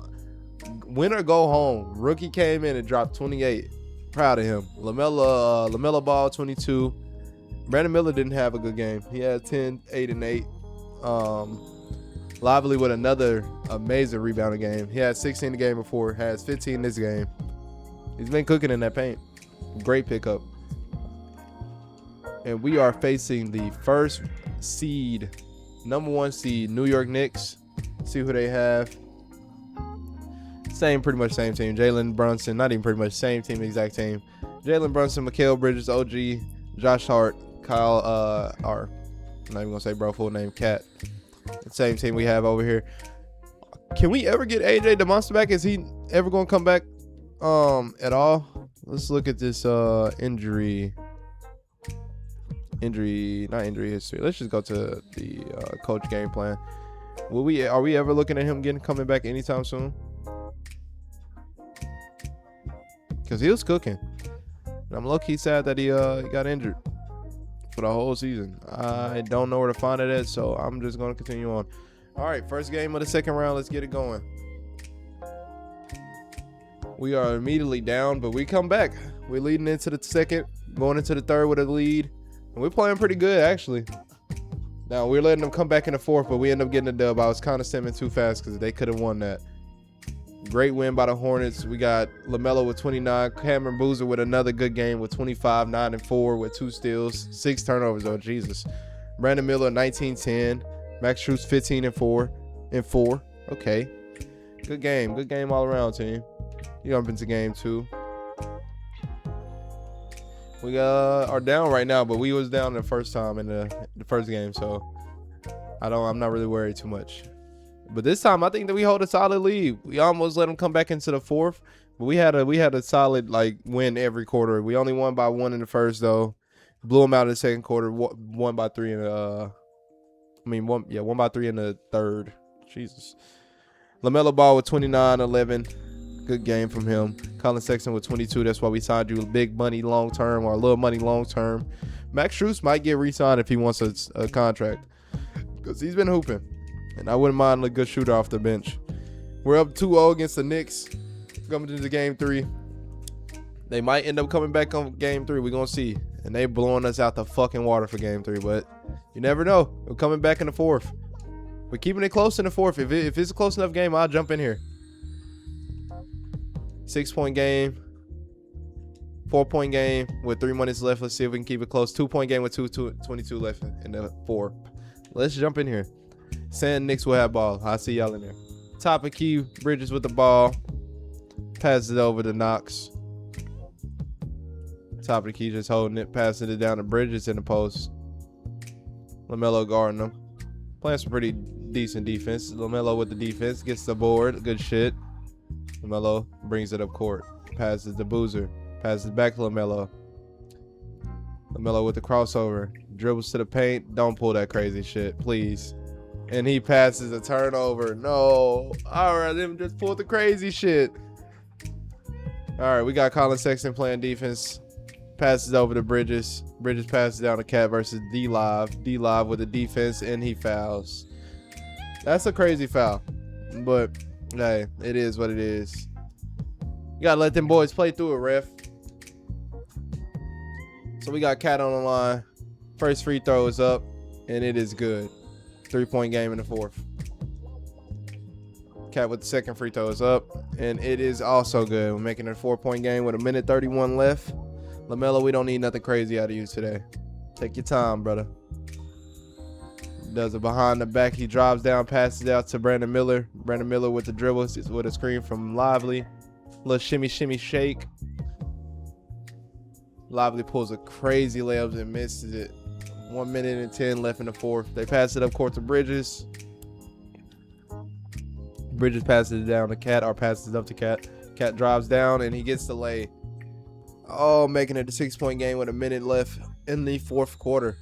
win or go home. Rookie came in and dropped 28. Proud of him. LaMelo Ball 22. Brandon Miller didn't have a good game. He had 10, 8, and 8. Lively with another amazing rebounding game. He had 16 the game before. Has 15 this game. He's been cooking in that paint. Great pickup. And we are facing the first seed, number 1 seed, New York Knicks. See who they have. Pretty much same team. Jalen Brunson, not even pretty much same team, exact team. Jalen Brunson, Mikal Bridges, OG, Josh Hart, Kyle R. I'm not even gonna say bro full name, Cat. Same team we have over here. Can we ever get AJ the Monster back? Is he ever gonna come back at all? Let's look at this injury history. Let's just go to the coach game plan. Are we ever looking at him coming back anytime soon? because he was cooking. And I'm low-key sad that he got injured for the whole season. I don't know where to find it at, so I'm just going to continue on. All right, first game of the second round. Let's get it going. We are immediately down, but we come back. We're leading into the second, going into the third with a lead. And we're playing pretty good, actually. Now, we're letting them come back in the fourth, but we end up getting a dub. I was kind of stemming too fast because they could have won that. Great win by the Hornets. We got LaMelo with 29. Cameron Boozer with another good game with 25, 9 and 4 with 2 steals, 6 turnovers. Oh, Jesus. Brandon Miller, 19-10. Max Strus, 15 and 4. Okay. Good game. Good game all around, team. You jump into game 2. We are down right now, but we was down the first time in the first game, so I'm not really worried too much. But this time, I think that we hold a solid lead. We almost let them come back into the fourth, but we had a solid win every quarter. We only won by 1 in the first though. Blew them out in the second quarter. Won by 3 in the. Won by 3 in the third. Jesus. LaMelo Ball with 29, 11. Good game from him. Colin Sexton with 22. That's why we signed you big money long term or a little money long term. Max Strus might get re-signed if he wants a contract because he's been hooping. And I wouldn't mind a good shooter off the bench. We're up 2-0 against the Knicks. Coming into game 3. They might end up coming back on game 3. We're going to see. And they blowing us out the fucking water for game 3. But you never know. We're coming back in the fourth. We're keeping it close in the fourth. If it's a close enough game, I'll jump in here. 6-point game. 4-point game with 3 minutes left. Let's see if we can keep it close. 2-point game with 22 left in the fourth. Let's jump in here. San Knicks will have ball. I'll see y'all in there. Top of key. Bridges with the ball. Passes it over to Knox. Top of the key just holding it. Passing it down to Bridges in the post. LaMelo guarding them. Playing some pretty decent defense. LaMelo with the defense. Gets the board. Good shit. LaMelo brings it up court. Passes to Boozer. Passes back to LaMelo. LaMelo with the crossover. Dribbles to the paint. Don't pull that crazy shit, please. And he passes a turnover. No. All right, them just pulled the crazy shit. All right, we got Colin Sexton playing defense. Passes over to Bridges. Bridges passes down to Cat versus D-Live. D-Live with the defense, and he fouls. That's a crazy foul. But, hey, it is what it is. You got to let them boys play through it, ref. So we got Cat on the line. First free throw is up, and it is good. 3-point game in the fourth. Cat with the second free throw is up, and it is also good. We're making it a 4-point game with 1:31 left. LaMelo, we don't need nothing crazy out of you today. Take your time, brother. Does it behind the back. He drives down, passes out to Brandon Miller. Brandon Miller with the dribble with a screen from Lively. Little shimmy, shake. Lively pulls a crazy layup and misses it. 1 minute and 10 left in the fourth. They pass it up court to Bridges. Bridges passes it down to Cat, or passes it up to Cat. Cat drives down, and he gets the lay. Oh, making it a 6-point game with 1 minute left in the fourth quarter.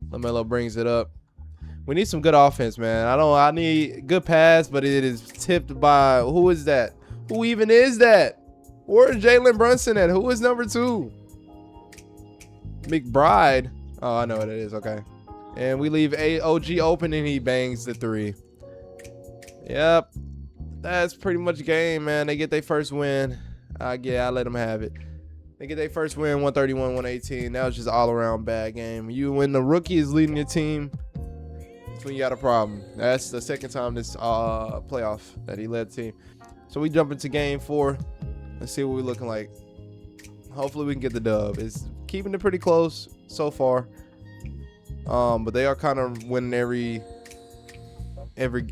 LaMelo brings it up. We need some good offense, man. I need good pass, but it is tipped by, who is that? Who even is that? Where's Jalen Brunson at? Who is number 2? McBride. Oh, I know what it is. Okay. And we leave OG open, and he bangs the 3. Yep. That's pretty much game, man. They get their first win. I let them have it. They get their first win, 131-118. That was just all around bad game. When the rookie is leading your team, that's when you got a problem. That's the second time this playoff that he led the team. So we jump into game 4. Let's see what we're looking like. Hopefully we can get the dub. It's keeping it pretty close so far. But they are kind of winning every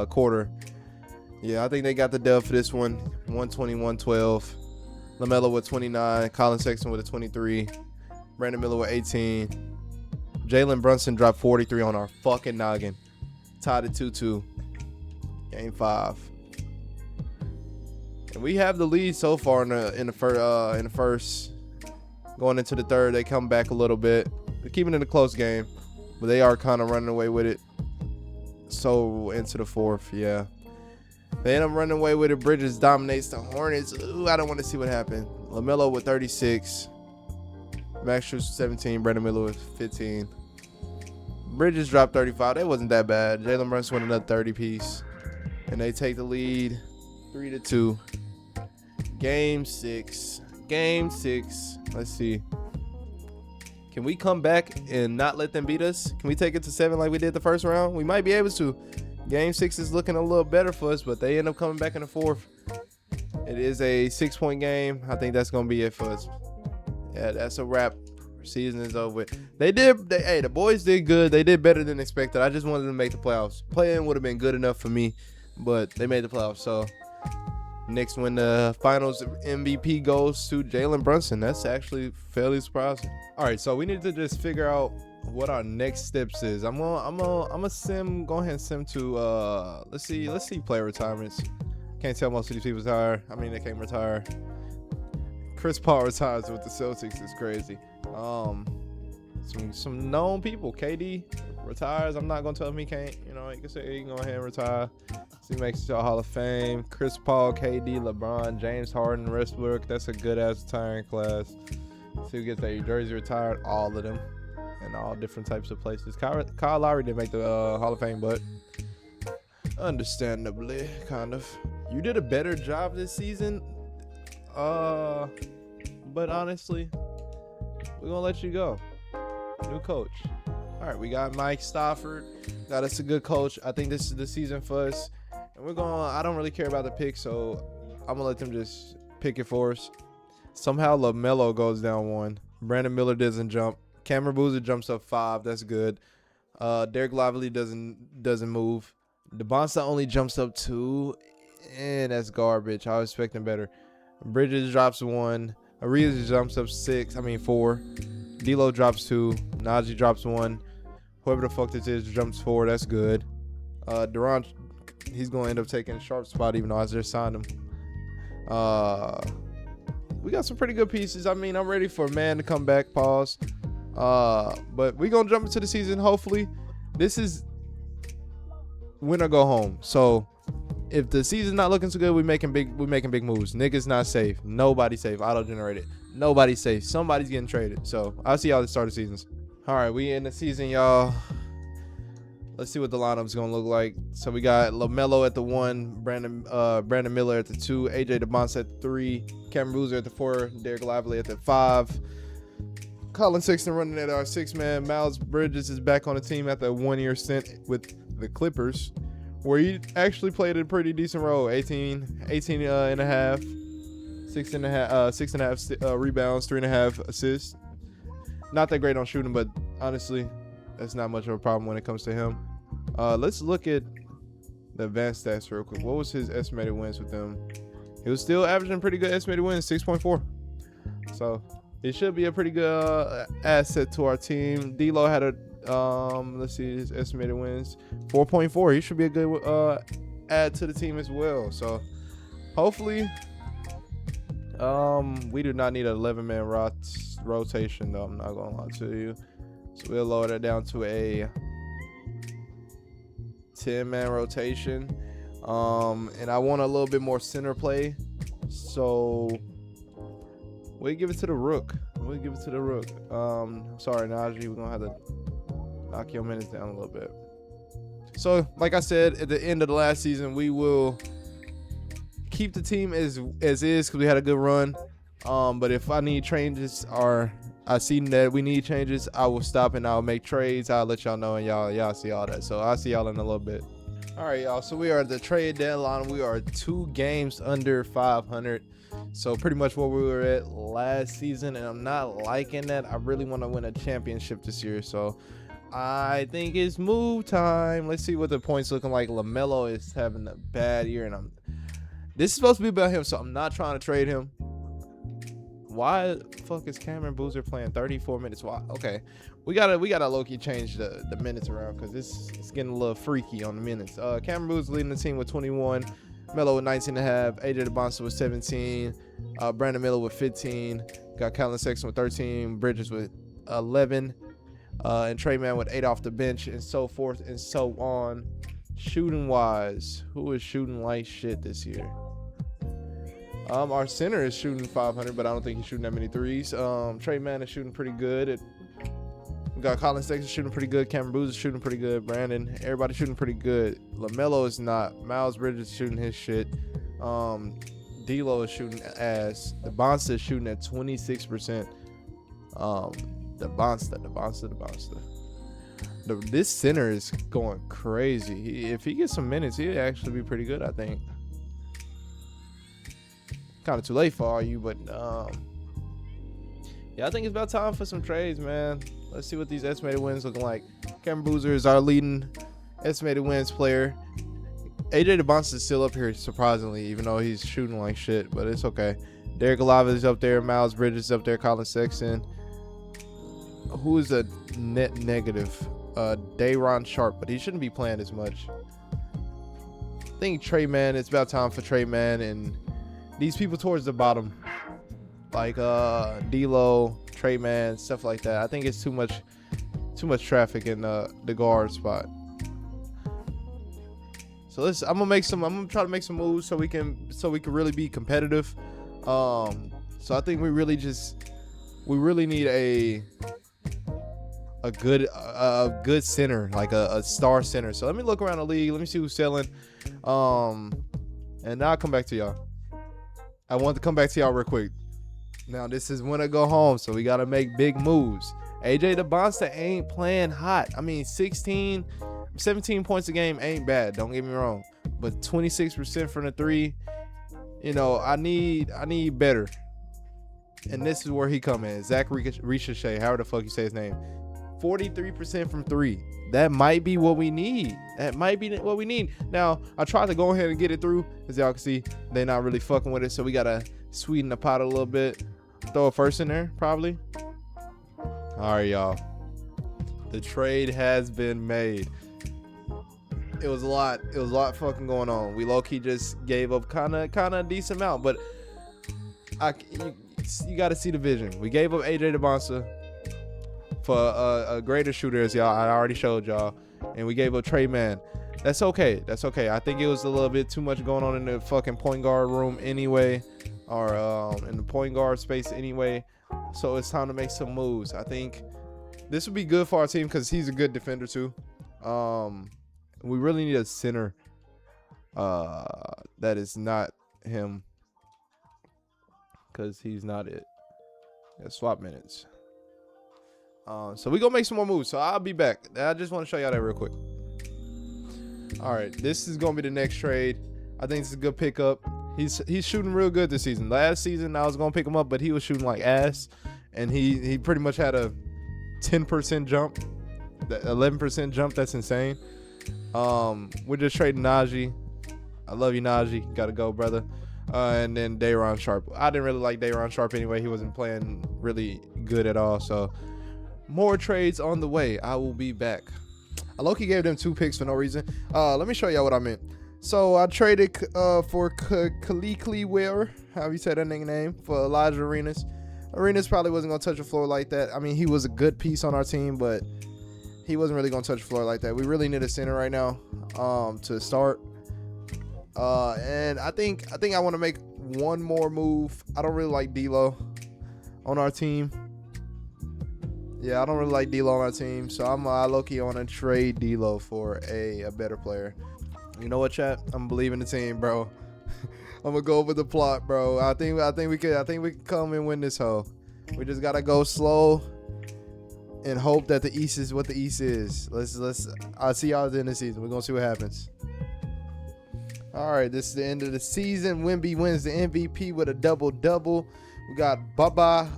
quarter. Yeah, I think they got the dub for this one. 121-112. LaMelo with 29. Colin Sexton with a 23. Brandon Miller with 18. Jalen Brunson dropped 43 on our fucking noggin. Tied at 2-2. Game 5. And we have the lead so far in the first. Going into the third, they come back a little bit. They're keeping it a close game, but they are kind of running away with it. So into the fourth, yeah. They end up running away with it. Bridges dominates the Hornets. Ooh, I don't want to see what happened. LaMelo with 36. Max Strus with 17. Brandon Miller with 15. Bridges dropped 35. That wasn't that bad. Jalen Brunson with another 30 piece. And they take the lead 3-2. Game 6. Let's see. Can we come back and not let them beat us? Can we take it to 7 like we did the first round? We might be able to. Game 6 is looking a little better for us, but they end up coming back in the 4th. It is a 6-point game. I think that's going to be it for us. Yeah, that's a wrap. Season is over. The boys did good. They did better than expected. I just wanted them to make the playoffs. Playing would have been good enough for me, but they made the playoffs. So next, when the finals MVP goes to Jalen Brunson, that's actually fairly surprising. All right, so we need to just figure out what our next steps is. I'm gonna go ahead and sim to let's see player retirements. Can't tell most of these people retire. I mean, they can't retire. Chris Paul retires with the Celtics. It's crazy. Some known people. KD retires. I'm not gonna tell him he can't. You know, you can say he can go ahead and retire. So he makes it to a Hall of Fame. Chris Paul, KD, LeBron, James Harden, Westbrook. That's a good ass retiring class. See who gets that jersey retired. All of them, in all different types of places. Kyle Lowry didn't make the Hall of Fame, but understandably, kind of. You did a better job this season. But honestly, we're gonna let you go. New coach. All right, we got Mike Stafford. Got us a good coach. I think this is the season for us. And I don't really care about the pick, so I'm gonna let them just pick it for us. Somehow LaMelo goes down 1. Brandon Miller doesn't jump. Cameron Boozer jumps up 5. That's good. Derek Lively doesn't move. DeBonsa only jumps up 2. And that's garbage. I was expecting better. Bridges drops 1. Ariza jumps up 4. D'Lo drops 2. Najee drops 1. Whoever the fuck this is jumps 4. That's good. Durant, he's going to end up taking a sharp spot even though I just signed him. We got some pretty good pieces. I mean, I'm ready for a man to come back. Pause. But we're going to jump into the season. Hopefully, this is win or go home. So if the season's not looking so good, we're making big moves. Niggas not safe. Nobody safe. Auto-generated. Nobody safe. Somebody's getting traded. So I'll see y'all at the start of the seasons. All right, we in the season, y'all. Let's see what the lineup's gonna look like. So we got LaMelo at the 1, Brandon Miller at the 2, AJ DeBonsa at the 3, Cameron Boozer at the 4, Derek Lively at the 5, Colin Sexton running at our 6-man. Miles Bridges is back on the team after a 1-year stint with the Clippers, where he actually played a pretty decent role. 18 and a half, 6.5 rebounds, 3.5 assists. Not that great on shooting, but honestly, that's not much of a problem when it comes to him. Let's look at the advanced stats real quick. What was his estimated wins with them? He was still averaging pretty good estimated wins, 6.4. So it should be a pretty good asset to our team. D'Lo had a let's see his estimated wins, 4.4. He should be a good add to the team as well. So hopefully, we do not need an 11-man rotation though. I'm not gonna lie to you. So we'll lower that down to a 10-man rotation. And I want a little bit more center play. So we'll give it to the Rook. Sorry, Najee. We're going to have to knock your minutes down a little bit. So, like I said, at the end of the last season, we will keep the team as is because we had a good run. But if I need changes or I see that we need changes, I will stop and I'll make trades. I'll let y'all know, and y'all see all that. So I'll see y'all in a little bit. All right, y'all. So we are at the trade deadline. We are 2 games under 500. So pretty much where we were at last season, and I'm not liking that. I really want to win a championship this year. So I think it's move time. Let's see what the points looking like. LaMelo is having a bad year, and this is supposed to be about him, so I'm not trying to trade him. Why the fuck is Cameron Boozer playing 34 minutes? Why? Okay, we gotta low-key change the minutes around because it's getting a little freaky on the minutes. Cameron Boozer leading the team with 21, Melo with 19.5, AJ DeBonsa with 17, Brandon Miller with 15, got Colin Sexton with 13, Bridges with 11, and Trey Mann with 8 off the bench, and so forth and so on. Shooting wise, who is shooting like shit this year? Our center is shooting 500, but I don't think he's shooting that many threes. Trey Mann is shooting pretty good. We got Colin Sexton shooting pretty good. Cameron Booz is shooting pretty good. Brandon, everybody shooting pretty good. LaMelo is not. Miles Bridges is shooting his shit. D'Lo is shooting ass. The Bonsta is shooting at 26%. The Bonsta. This center is going crazy. If he gets some minutes, he'll actually be pretty good, I think. Kind of too late for all you, but yeah, I think it's about time for some trades, man. Let's see what these estimated wins looking like. Cameron Boozer is our leading estimated wins player. AJ DeBonce is still up here, surprisingly, even though he's shooting like shit, but it's okay. Derek Olave is up there. Miles Bridges is up there. Colin Sexton. Who is a net negative? Day'Ron Sharp, but he shouldn't be playing as much. I think Trey Mann, it's about time for Trey Mann and these people towards the bottom, like D'Lo, Trey Mann, stuff like that. I think it's too much traffic in the guard spot. So I'm gonna try to make some moves so we can really be competitive. So I think we really need a good center, like a star center. So let me look around the league. Let me see who's selling. And now I'll come back to y'all. I want to come back to y'all real quick. Now this is when I go home, so we gotta make big moves. AJ DeBonsta ain't playing hot. I mean, 17 points a game ain't bad. Don't get me wrong, but 26% from the three. You know, I need better. And this is where he come in. Zach Ricochet, however the fuck you say his name. 43% from three. That might be what we need. Now, I tried to go ahead and get it through. As y'all can see, they're not really fucking with it. So we got to sweeten the pot a little bit. Throw a first in there, probably. All right, y'all. The trade has been made. It was a lot fucking going on. We low-key just gave up kind of a decent amount. But you got to see the vision. We gave up AJ DeBonsta for a greater shooter, as I already showed y'all, and we gave up Trey Mann. That's okay. I think it was a little bit too much going on in the fucking point guard room anyway, or in the point guard space anyway. So it's time to make some moves. I think this would be good for our team because he's a good defender too. We really need a center that is not him, because he's not it. Yeah, swap minutes. So we gonna make some more moves. So I'll be back. I just want to show y'all that real quick. All right, this is gonna be the next trade. I think it's a good pickup. He's shooting real good this season. Last season I was gonna pick him up, but he was shooting like ass, and he pretty much had a 10% jump, 11% jump. That's insane. We're just trading Najee. I love you, Najee. Gotta go, brother. And then Day'Ron Sharp. I didn't really like Day'Ron Sharp anyway. He wasn't playing really good at all. So more trades on the way. I will be back. I low-key gave them 2 picks for no reason. Let me show y'all what I meant. So I traded for Kalikli Ware, however you say that nigga name, for Elijah Arenas. Arenas probably wasn't going to touch the floor like that. I mean, he was a good piece on our team, but he wasn't really going to touch the floor like that. We really need a center right now to start. And I think I want to make one more move. I don't really like D'Lo on our team. Yeah, I don't really like D'Lo on our team, so I'm low-key on a trade D'Lo for a better player. You know what, chat? I'm believing the team, bro. I'm gonna go over the plot, bro. I think we can come and win this hoe. We just gotta go slow and hope that the East is what the East is. I'll see y'all at the end of the season. We're gonna see what happens. All right, this is the end of the season. Wemby wins the MVP with a double-double. We got Baba.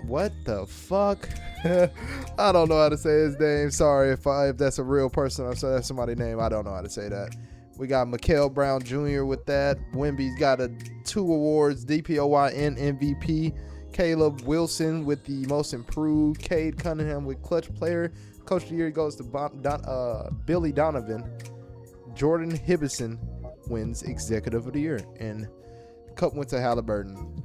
What the fuck? I don't know how to say his name. Sorry if that's a real person or so that's somebody's name. I don't know how to say that. We got Mikael Brown Jr. with that. Wemby's got 2 awards, DPOY and MVP. Caleb Wilson with the most improved. Cade Cunningham with clutch player. Coach of the year goes to Billy Donovan. Jordan Hibison wins executive of the year. And the cup went to Halliburton.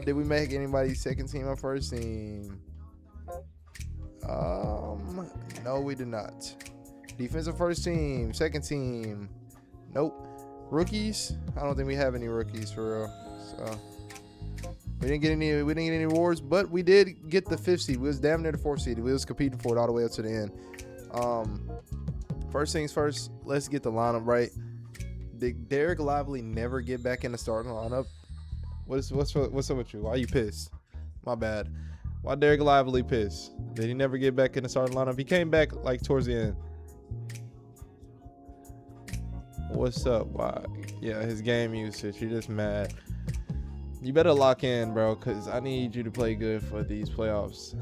Did we make anybody second team or first team? No, we did not. Defensive first team, second team. Nope. Rookies? I don't think we have any rookies for real. So we didn't get any awards, but we did get the 5th seed. We was damn near the 4th seed. We was competing for it all the way up to the end. First things first, let's get the lineup right. Did Derek Lively never get back in the starting lineup? What's up with you? Why are you pissed? My bad. Why Derek Lively pissed? Did he never get back in the starting lineup? He came back like towards the end. What's up? Why? Yeah, his game usage. You're just mad. You better lock in, bro, because I need you to play good for these playoffs.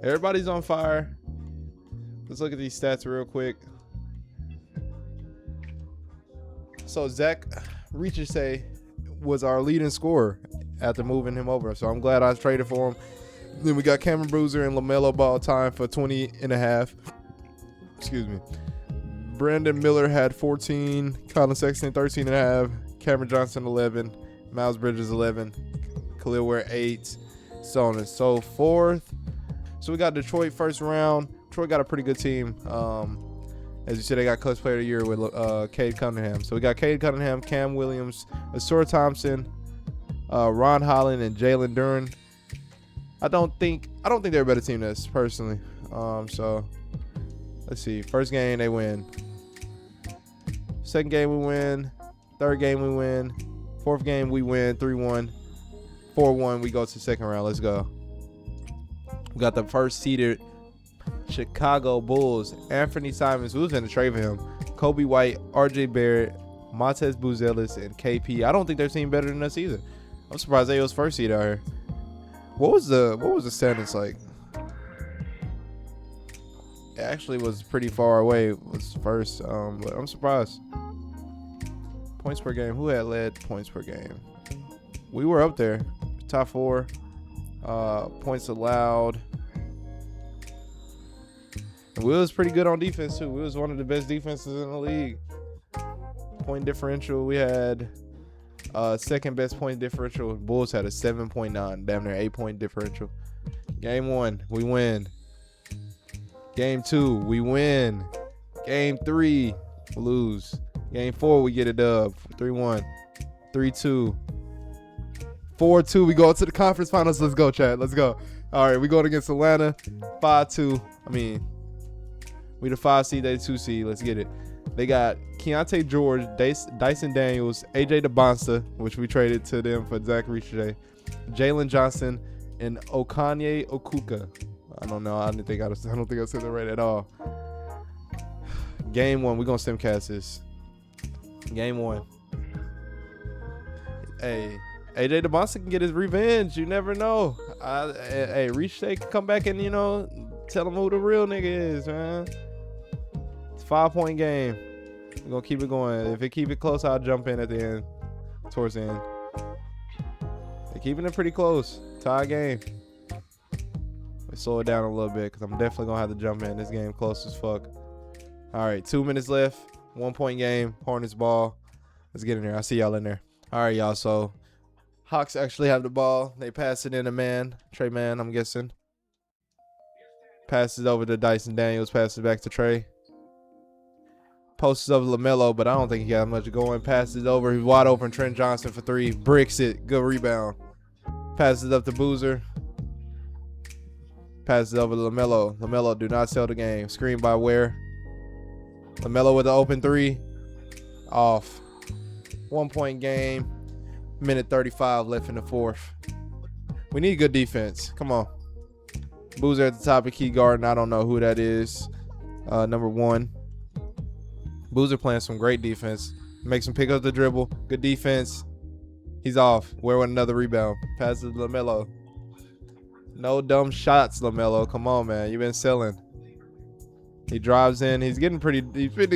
Everybody's on fire. Let's look at these stats real quick. So Zach Richese was our leading scorer after moving him over. So I'm glad I traded for him. Then we got Cameron Bruiser and LaMelo Ball time for 20.5. Excuse me. Brandon Miller had 14. Colin Sexton 13.5. Cameron Johnson 11. Miles Bridges 11. Khalil Ware 8. So on and so forth. So we got Detroit first round. Detroit got a pretty good team. As you said, they got Clutch Player of the Year with Cade Cunningham. So we got Cade Cunningham, Cam Williams, Asura Thompson, Ron Holland, and Jalen Duren. I don't think they're a better team than us personally. So let's see. First game they win. Second game we win. Third game we win. Fourth game we win 3-1. 4-1 we go to the second round. Let's go. We got the first seeded Chicago Bulls. Anthony Simons. We was in the trade for him. Kobe White, RJ Barrett, Montez Buzelis, and KP. I don't think they're team better than us either. I'm surprised they was first seed out here. What was the standings like? It actually was pretty far away. It was first, but I'm surprised. Points per game. Who had led points per game? We were up there, top 4. Points allowed. And we was pretty good on defense too. We was one of the best defenses in the league. Point differential, we had second best point differential. Bulls had a 7.9, damn near 8-point differential. Game 1, we win. Game 2, we win. Game 3, we lose. Game 4, we get a dub. 3-1, 3-2, 4-2. We go to the conference finals. Let's go, Chad. Let's go. All right, we going against Atlanta. 5-2. We the 5 seed, they the 2 seed. Let's get it. They got Keontae George, Dyson Daniels, AJ DeBonsta, which we traded to them for Zach Richey, Jalen Johnson, and Okanye Okuka. I don't know. I don't think I said that right at all. Game 1, we're gonna simcast this. Game 1. Hey, AJ DeBonsta can get his revenge. You never know. Hey, Richey can come back and tell him who the real nigga is, man. It's a 5-point game. We're gonna keep it going. If they keep it close, I'll jump in at the end, towards the end. They're keeping it pretty close. Tie game. We slow it down a little bit because I'm definitely gonna have to jump in. This game close as fuck. All right, 2 minutes left. 1-point game. Hornets ball. Let's get in there. I'll see y'all in there. All right, y'all. So Hawks actually have the ball. They pass it in to Trey Mann, I'm guessing. Passes over to Dyson Daniels. Passes it back to Trey. Posts over LaMelo, but I don't think he got much going. Passes over. He's wide open. Trent Johnson for 3. Bricks it. Good rebound. Passes up to Boozer. Passes over to LaMelo. LaMelo do not sell the game. Screen by Ware. LaMelo with the open 3. Off. 1-point game. Minute 35 left in the fourth. We need good defense. Come on. Boozer at the top of key guard, and I don't know who that is. Number 1. Boozer playing some great defense. Makes him pick up the dribble. Good defense. He's off. Where with another rebound. Passes to LaMelo. No dumb shots, LaMelo. Come on, man. You've been selling. He drives in. He's pretty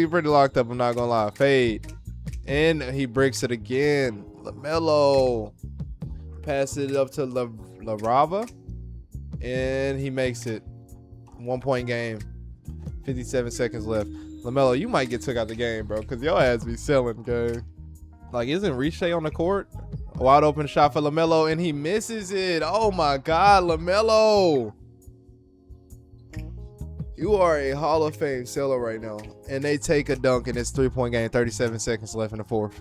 locked up, I'm not going to lie. Fade. And he breaks it again. LaMelo. Passes it up to LaRava. And he makes it. 1-point game. 57 seconds left. LaMelo, you might get took out the game, bro, because your ass be selling, gang. Like, isn't Richey on the court? Wide open shot for LaMelo, and he misses it. Oh, my God, LaMelo. You are a Hall of Fame seller right now. And they take a dunk in this 3-point game, 37 seconds left in the fourth.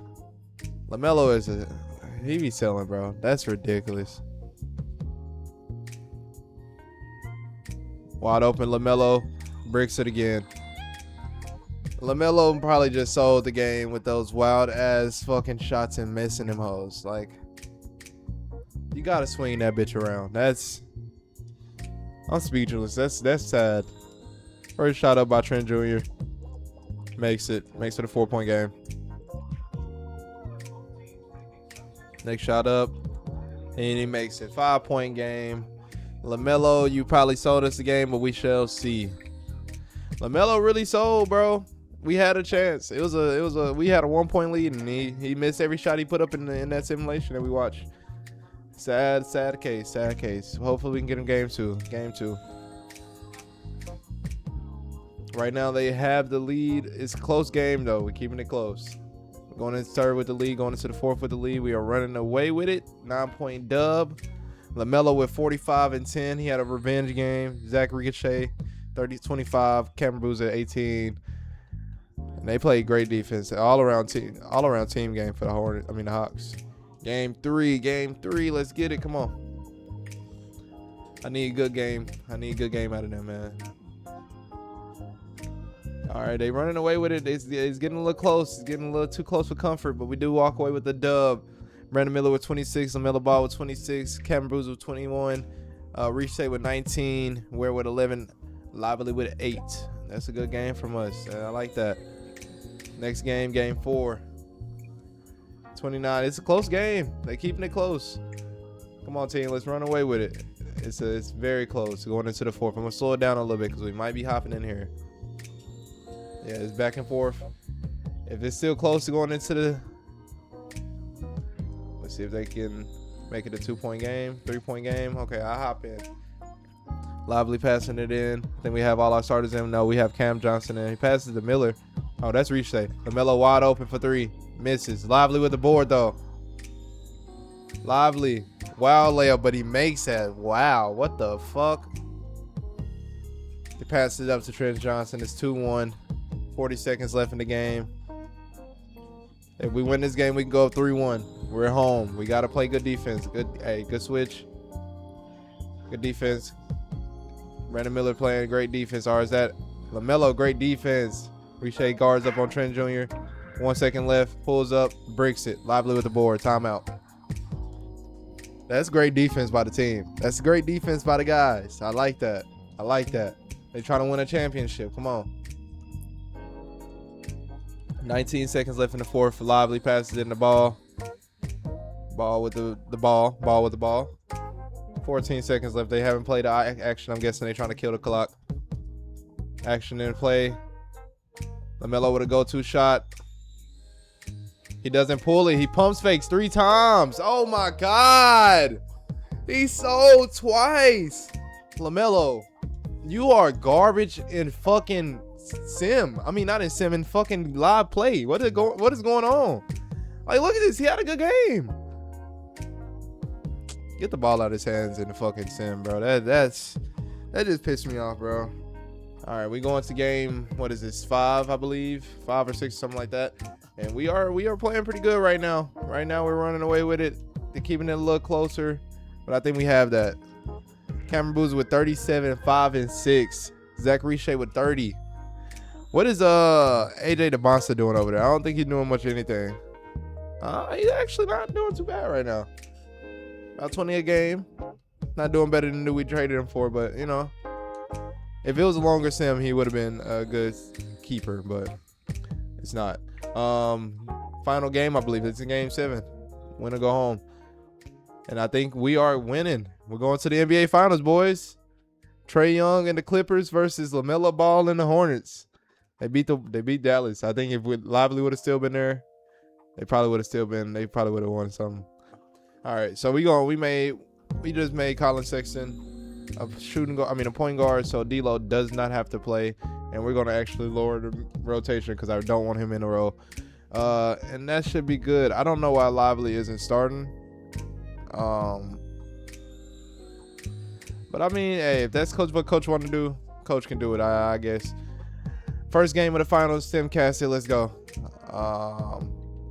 LaMelo he be selling, bro. That's ridiculous. Wide open, LaMelo bricks it again. LaMelo probably just sold the game with those wild ass fucking shots and missing them hoes. Like, you gotta swing that bitch around. I'm speechless. That's sad. First shot up by Trent Jr. Makes it a 4-point game. Next shot up, and he makes it 5-point game. LaMelo, you probably sold us the game, but we shall see. LaMelo really sold, bro. We had a chance. We had a 1-point lead, and he missed every shot he put up in that simulation that we watched. Sad case. Hopefully we can get him game two. Right now they have the lead. It's a close game though. We're keeping it close. We're going into third with the lead, going into the fourth with the lead. We are running away with it. 9-point dub. LaMelo with 45 and 10. He had a revenge game. Zach Ricochet, 30-25. Cameron Boozer, 18. And they played great defense. All around team game for the Hawks. Game three. Let's get it. Come on. I need a good game. Out of them, man. All right, they running away with it. It's getting a little close. It's getting a little too close for comfort, but we do walk away with the dub. Brandon Miller with 26, LaMelo Ball with 26, Cameron Boozer with 21, Ricochet with 19, Ware with 11, Lively with 8. That's a good game from us. I like that. Next game, game 4. 29. It's a close game. They're keeping it close. Come on, team. Let's run away with it. It's very close going into the fourth. I'm going to slow it down a little bit because we might be hopping in here. Yeah, it's back and forth. If it's still close to going into the... Let's see if they can make it a 2-point game, 3-point game. Okay, I'll hop in. Lively passing it in. I think we have all our starters in. No, we have Cam Johnson in. He passes to Miller. Oh, that's Ricochet. LaMelo wide open for 3. Misses. Lively with the board, though. Lively. Wow layup, but he makes that. Wow, what the fuck? He passes it up to Trent Johnson. It's 2-1. 40 seconds left in the game. If we win this game, we can go up 3-1. We're at home. We got to play good defense. Good switch. Good defense. Brandon Miller playing great defense. Or is that LaMelo? Great defense. Ricochet guards up on Trent Jr. 1 second left. Pulls up. Breaks it. Lively with the board. Timeout. That's great defense by the team. That's great defense by the guys. I like that. They're trying to win a championship. Come on. 19 seconds left in the fourth. Lively passes in the ball. Ball with the ball. 14 seconds left. They haven't played the action. I'm guessing they're trying to kill the clock. Action in play. LaMelo with a go-to shot. He doesn't pull it. He pumps fakes 3 times. Oh my God. He sold twice. LaMelo, you are garbage in fucking sim. I mean, not in sim, in fucking live play. What is going on? Like, look at this. He had a good game. Get the ball out of his hands in the fucking sim, bro. That just pissed me off, bro. All right, we going to game, what is this, 5, I believe, 5 or 6, something like that. And we are playing pretty good right now. Right now, we're running away with it. They're keeping it a little closer, but I think we have that. Cameron Boozer with 37, 5 and 6. Zach Ricochet with 30. What is AJ DeBonsta doing over there? I don't think he's doing much of anything. He's actually not doing too bad right now. About 20 a game. Not doing better than the we traded him for, but you know, if it was a longer sim, he would have been a good keeper, but it's not. Final game, I believe it's in game 7. Win or go home. And I think we are winning. We're going to the NBA Finals, boys. Trae Young and the Clippers versus LaMelo Ball and the Hornets. They beat Dallas. I think if Lively would have still been there, they probably would have won something. All right, so we just made Colin Sexton a point guard, so D'Lo does not have to play, and we're gonna actually lower the rotation because I don't want him in a row. And that should be good. I don't know why Lively isn't starting. But I mean, hey, if that's what coach want to do, Coach can do it, I guess. First game of the finals, Simcast it. Let's go.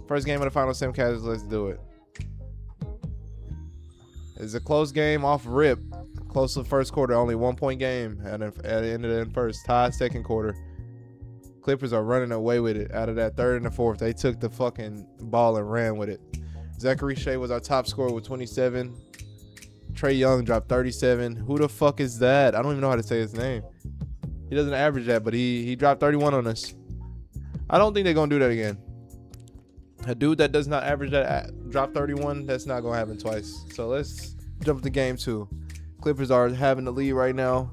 First game of the finals, Simcast. Let's do it. It's a close game off rip. Close to the first quarter. Only 1 point game at the end of the first. Tied second quarter. Clippers are running away with it. Out of that third and the fourth, they took the fucking ball and ran with it. Zachary Shea was our top scorer with 27. Trae Young dropped 37. Who the fuck is that? I don't even know how to say his name. He doesn't average that, but he dropped 31 on us. I don't think they're going to do that again. A dude that does not average that drop 31, that's not going to happen twice. So let's jump to game 2. Clippers are having the lead right now.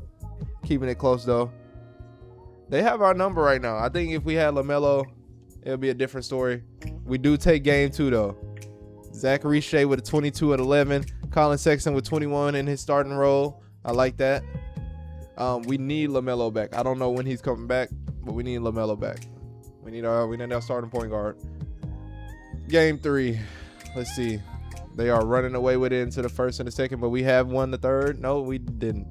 Keeping it close, though. They have our number right now. I think if we had LaMelo, it would be a different story. We do take game 2, though. Zachary Shea with a 22 at 11. Colin Sexton with 21 in his starting role. I like that. We need LaMelo back. I don't know when he's coming back, but we need LaMelo back. We need our starting point guard. Game 3. Let's see. They are running away with it into the first and the second, but we have won the third. No, we didn't.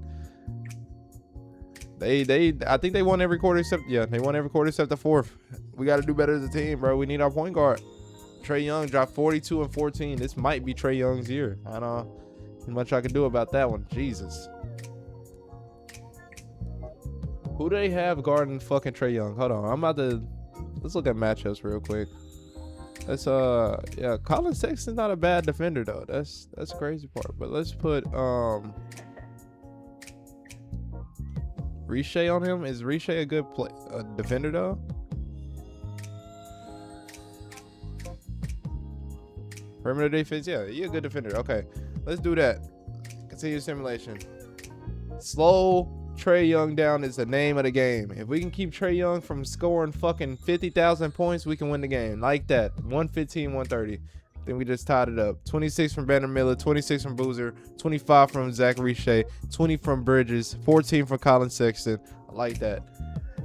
I think they won every quarter except they won every quarter except the fourth. We got to do better as a team, bro. We need our point guard. Trae Young dropped 42 and 14. This might be Trae Young's year. I don't know much I can do about that one. Jesus. Who do they have guarding fucking Trae Young? Hold on. Let's look at matchups real quick. Let's Colin Sexton's not a bad defender though. That's the crazy part. But let's put Riche on him. Is Riche a good defender though? Perimeter defense, yeah, you're a good defender. Okay, let's do that. Continue simulation. Slow Trae Young down is the name of the game. If we can keep Trae Young from scoring fucking 50,000 points, we can win the game. Like that. 115, 130. Then we just tied it up. 26 from Brandon Miller, 26 from Boozer, 25 from Zachary Shea, 20 from Bridges, 14 from Colin Sexton. I like that.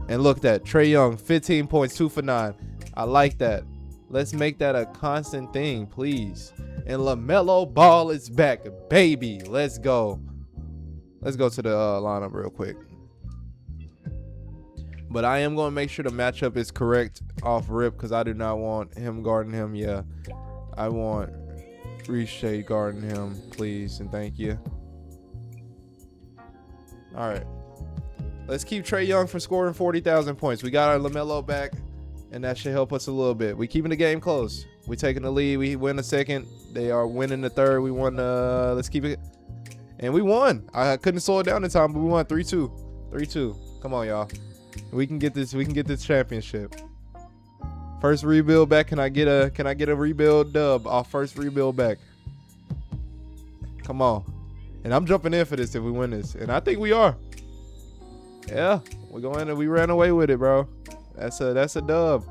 And look at that. Trae Young, 15 points, 2 for 9. I like that. Let's make that a constant thing, please. And LaMelo Ball is back, baby. Let's go. Let's go to the lineup real quick. But I am going to make sure the matchup is correct off rip because I do not want him guarding him. Yeah, I want Riche guarding him, please, and thank you. All right. Let's keep Trae Young from scoring 40,000 points. We got our LaMelo back, and that should help us a little bit. We keeping the game close. We taking the lead. We win the second. They are winning the third. We won. Let's keep it. And we won. I couldn't slow it down in time, but we won 3-2. 3-2. Come on, y'all. We can get this. We can get this championship. First rebuild back. Can I get a rebuild dub off first rebuild back? Come on. And I'm jumping in for this if we win this. And I think we are. Yeah. We're going and we ran away with it, bro. That's a dub.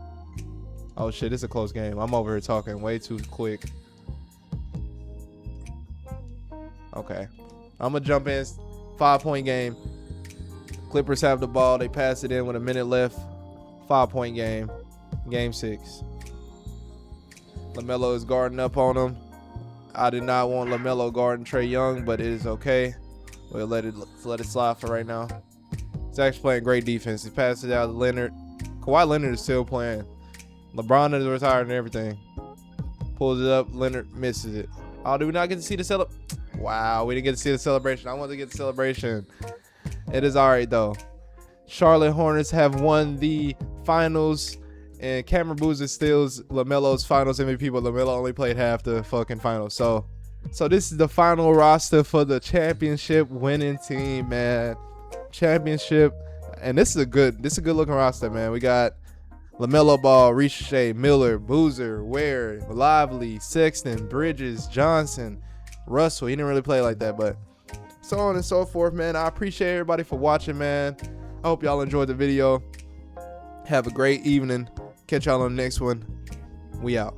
Oh shit, it's a close game. I'm over here talking way too quick. Okay. I'm going to jump in. 5-point game. Clippers have the ball. They pass it in with a minute left. 5-point game. Game 6. LaMelo is guarding up on him. I did not want LaMelo guarding Trae Young, but it is okay. We'll let it slide for right now. Zach's playing great defense. He passes it out to Leonard. Kawhi Leonard is still playing. LeBron is retired and everything. Pulls it up. Leonard misses it. Oh, do we not get to see the celebration? Wow, we didn't get to see the celebration. I wanted to get the celebration. It is all right, though. Charlotte Hornets have won the finals, and Cameron Boozer steals LaMelo's finals MVP, but LaMelo only played half the fucking finals. So this is the final roster for the championship winning team, man. Championship. And this is a good looking roster, man. We got LaMelo Ball, Riche, Miller, Boozer, Ware, Lively, Sexton, Bridges, Johnson, Russell. He didn't really play like that, but so on and so forth, man. I appreciate everybody for watching, man. I hope y'all enjoyed the video. Have a great evening. Catch y'all on the next one. We out.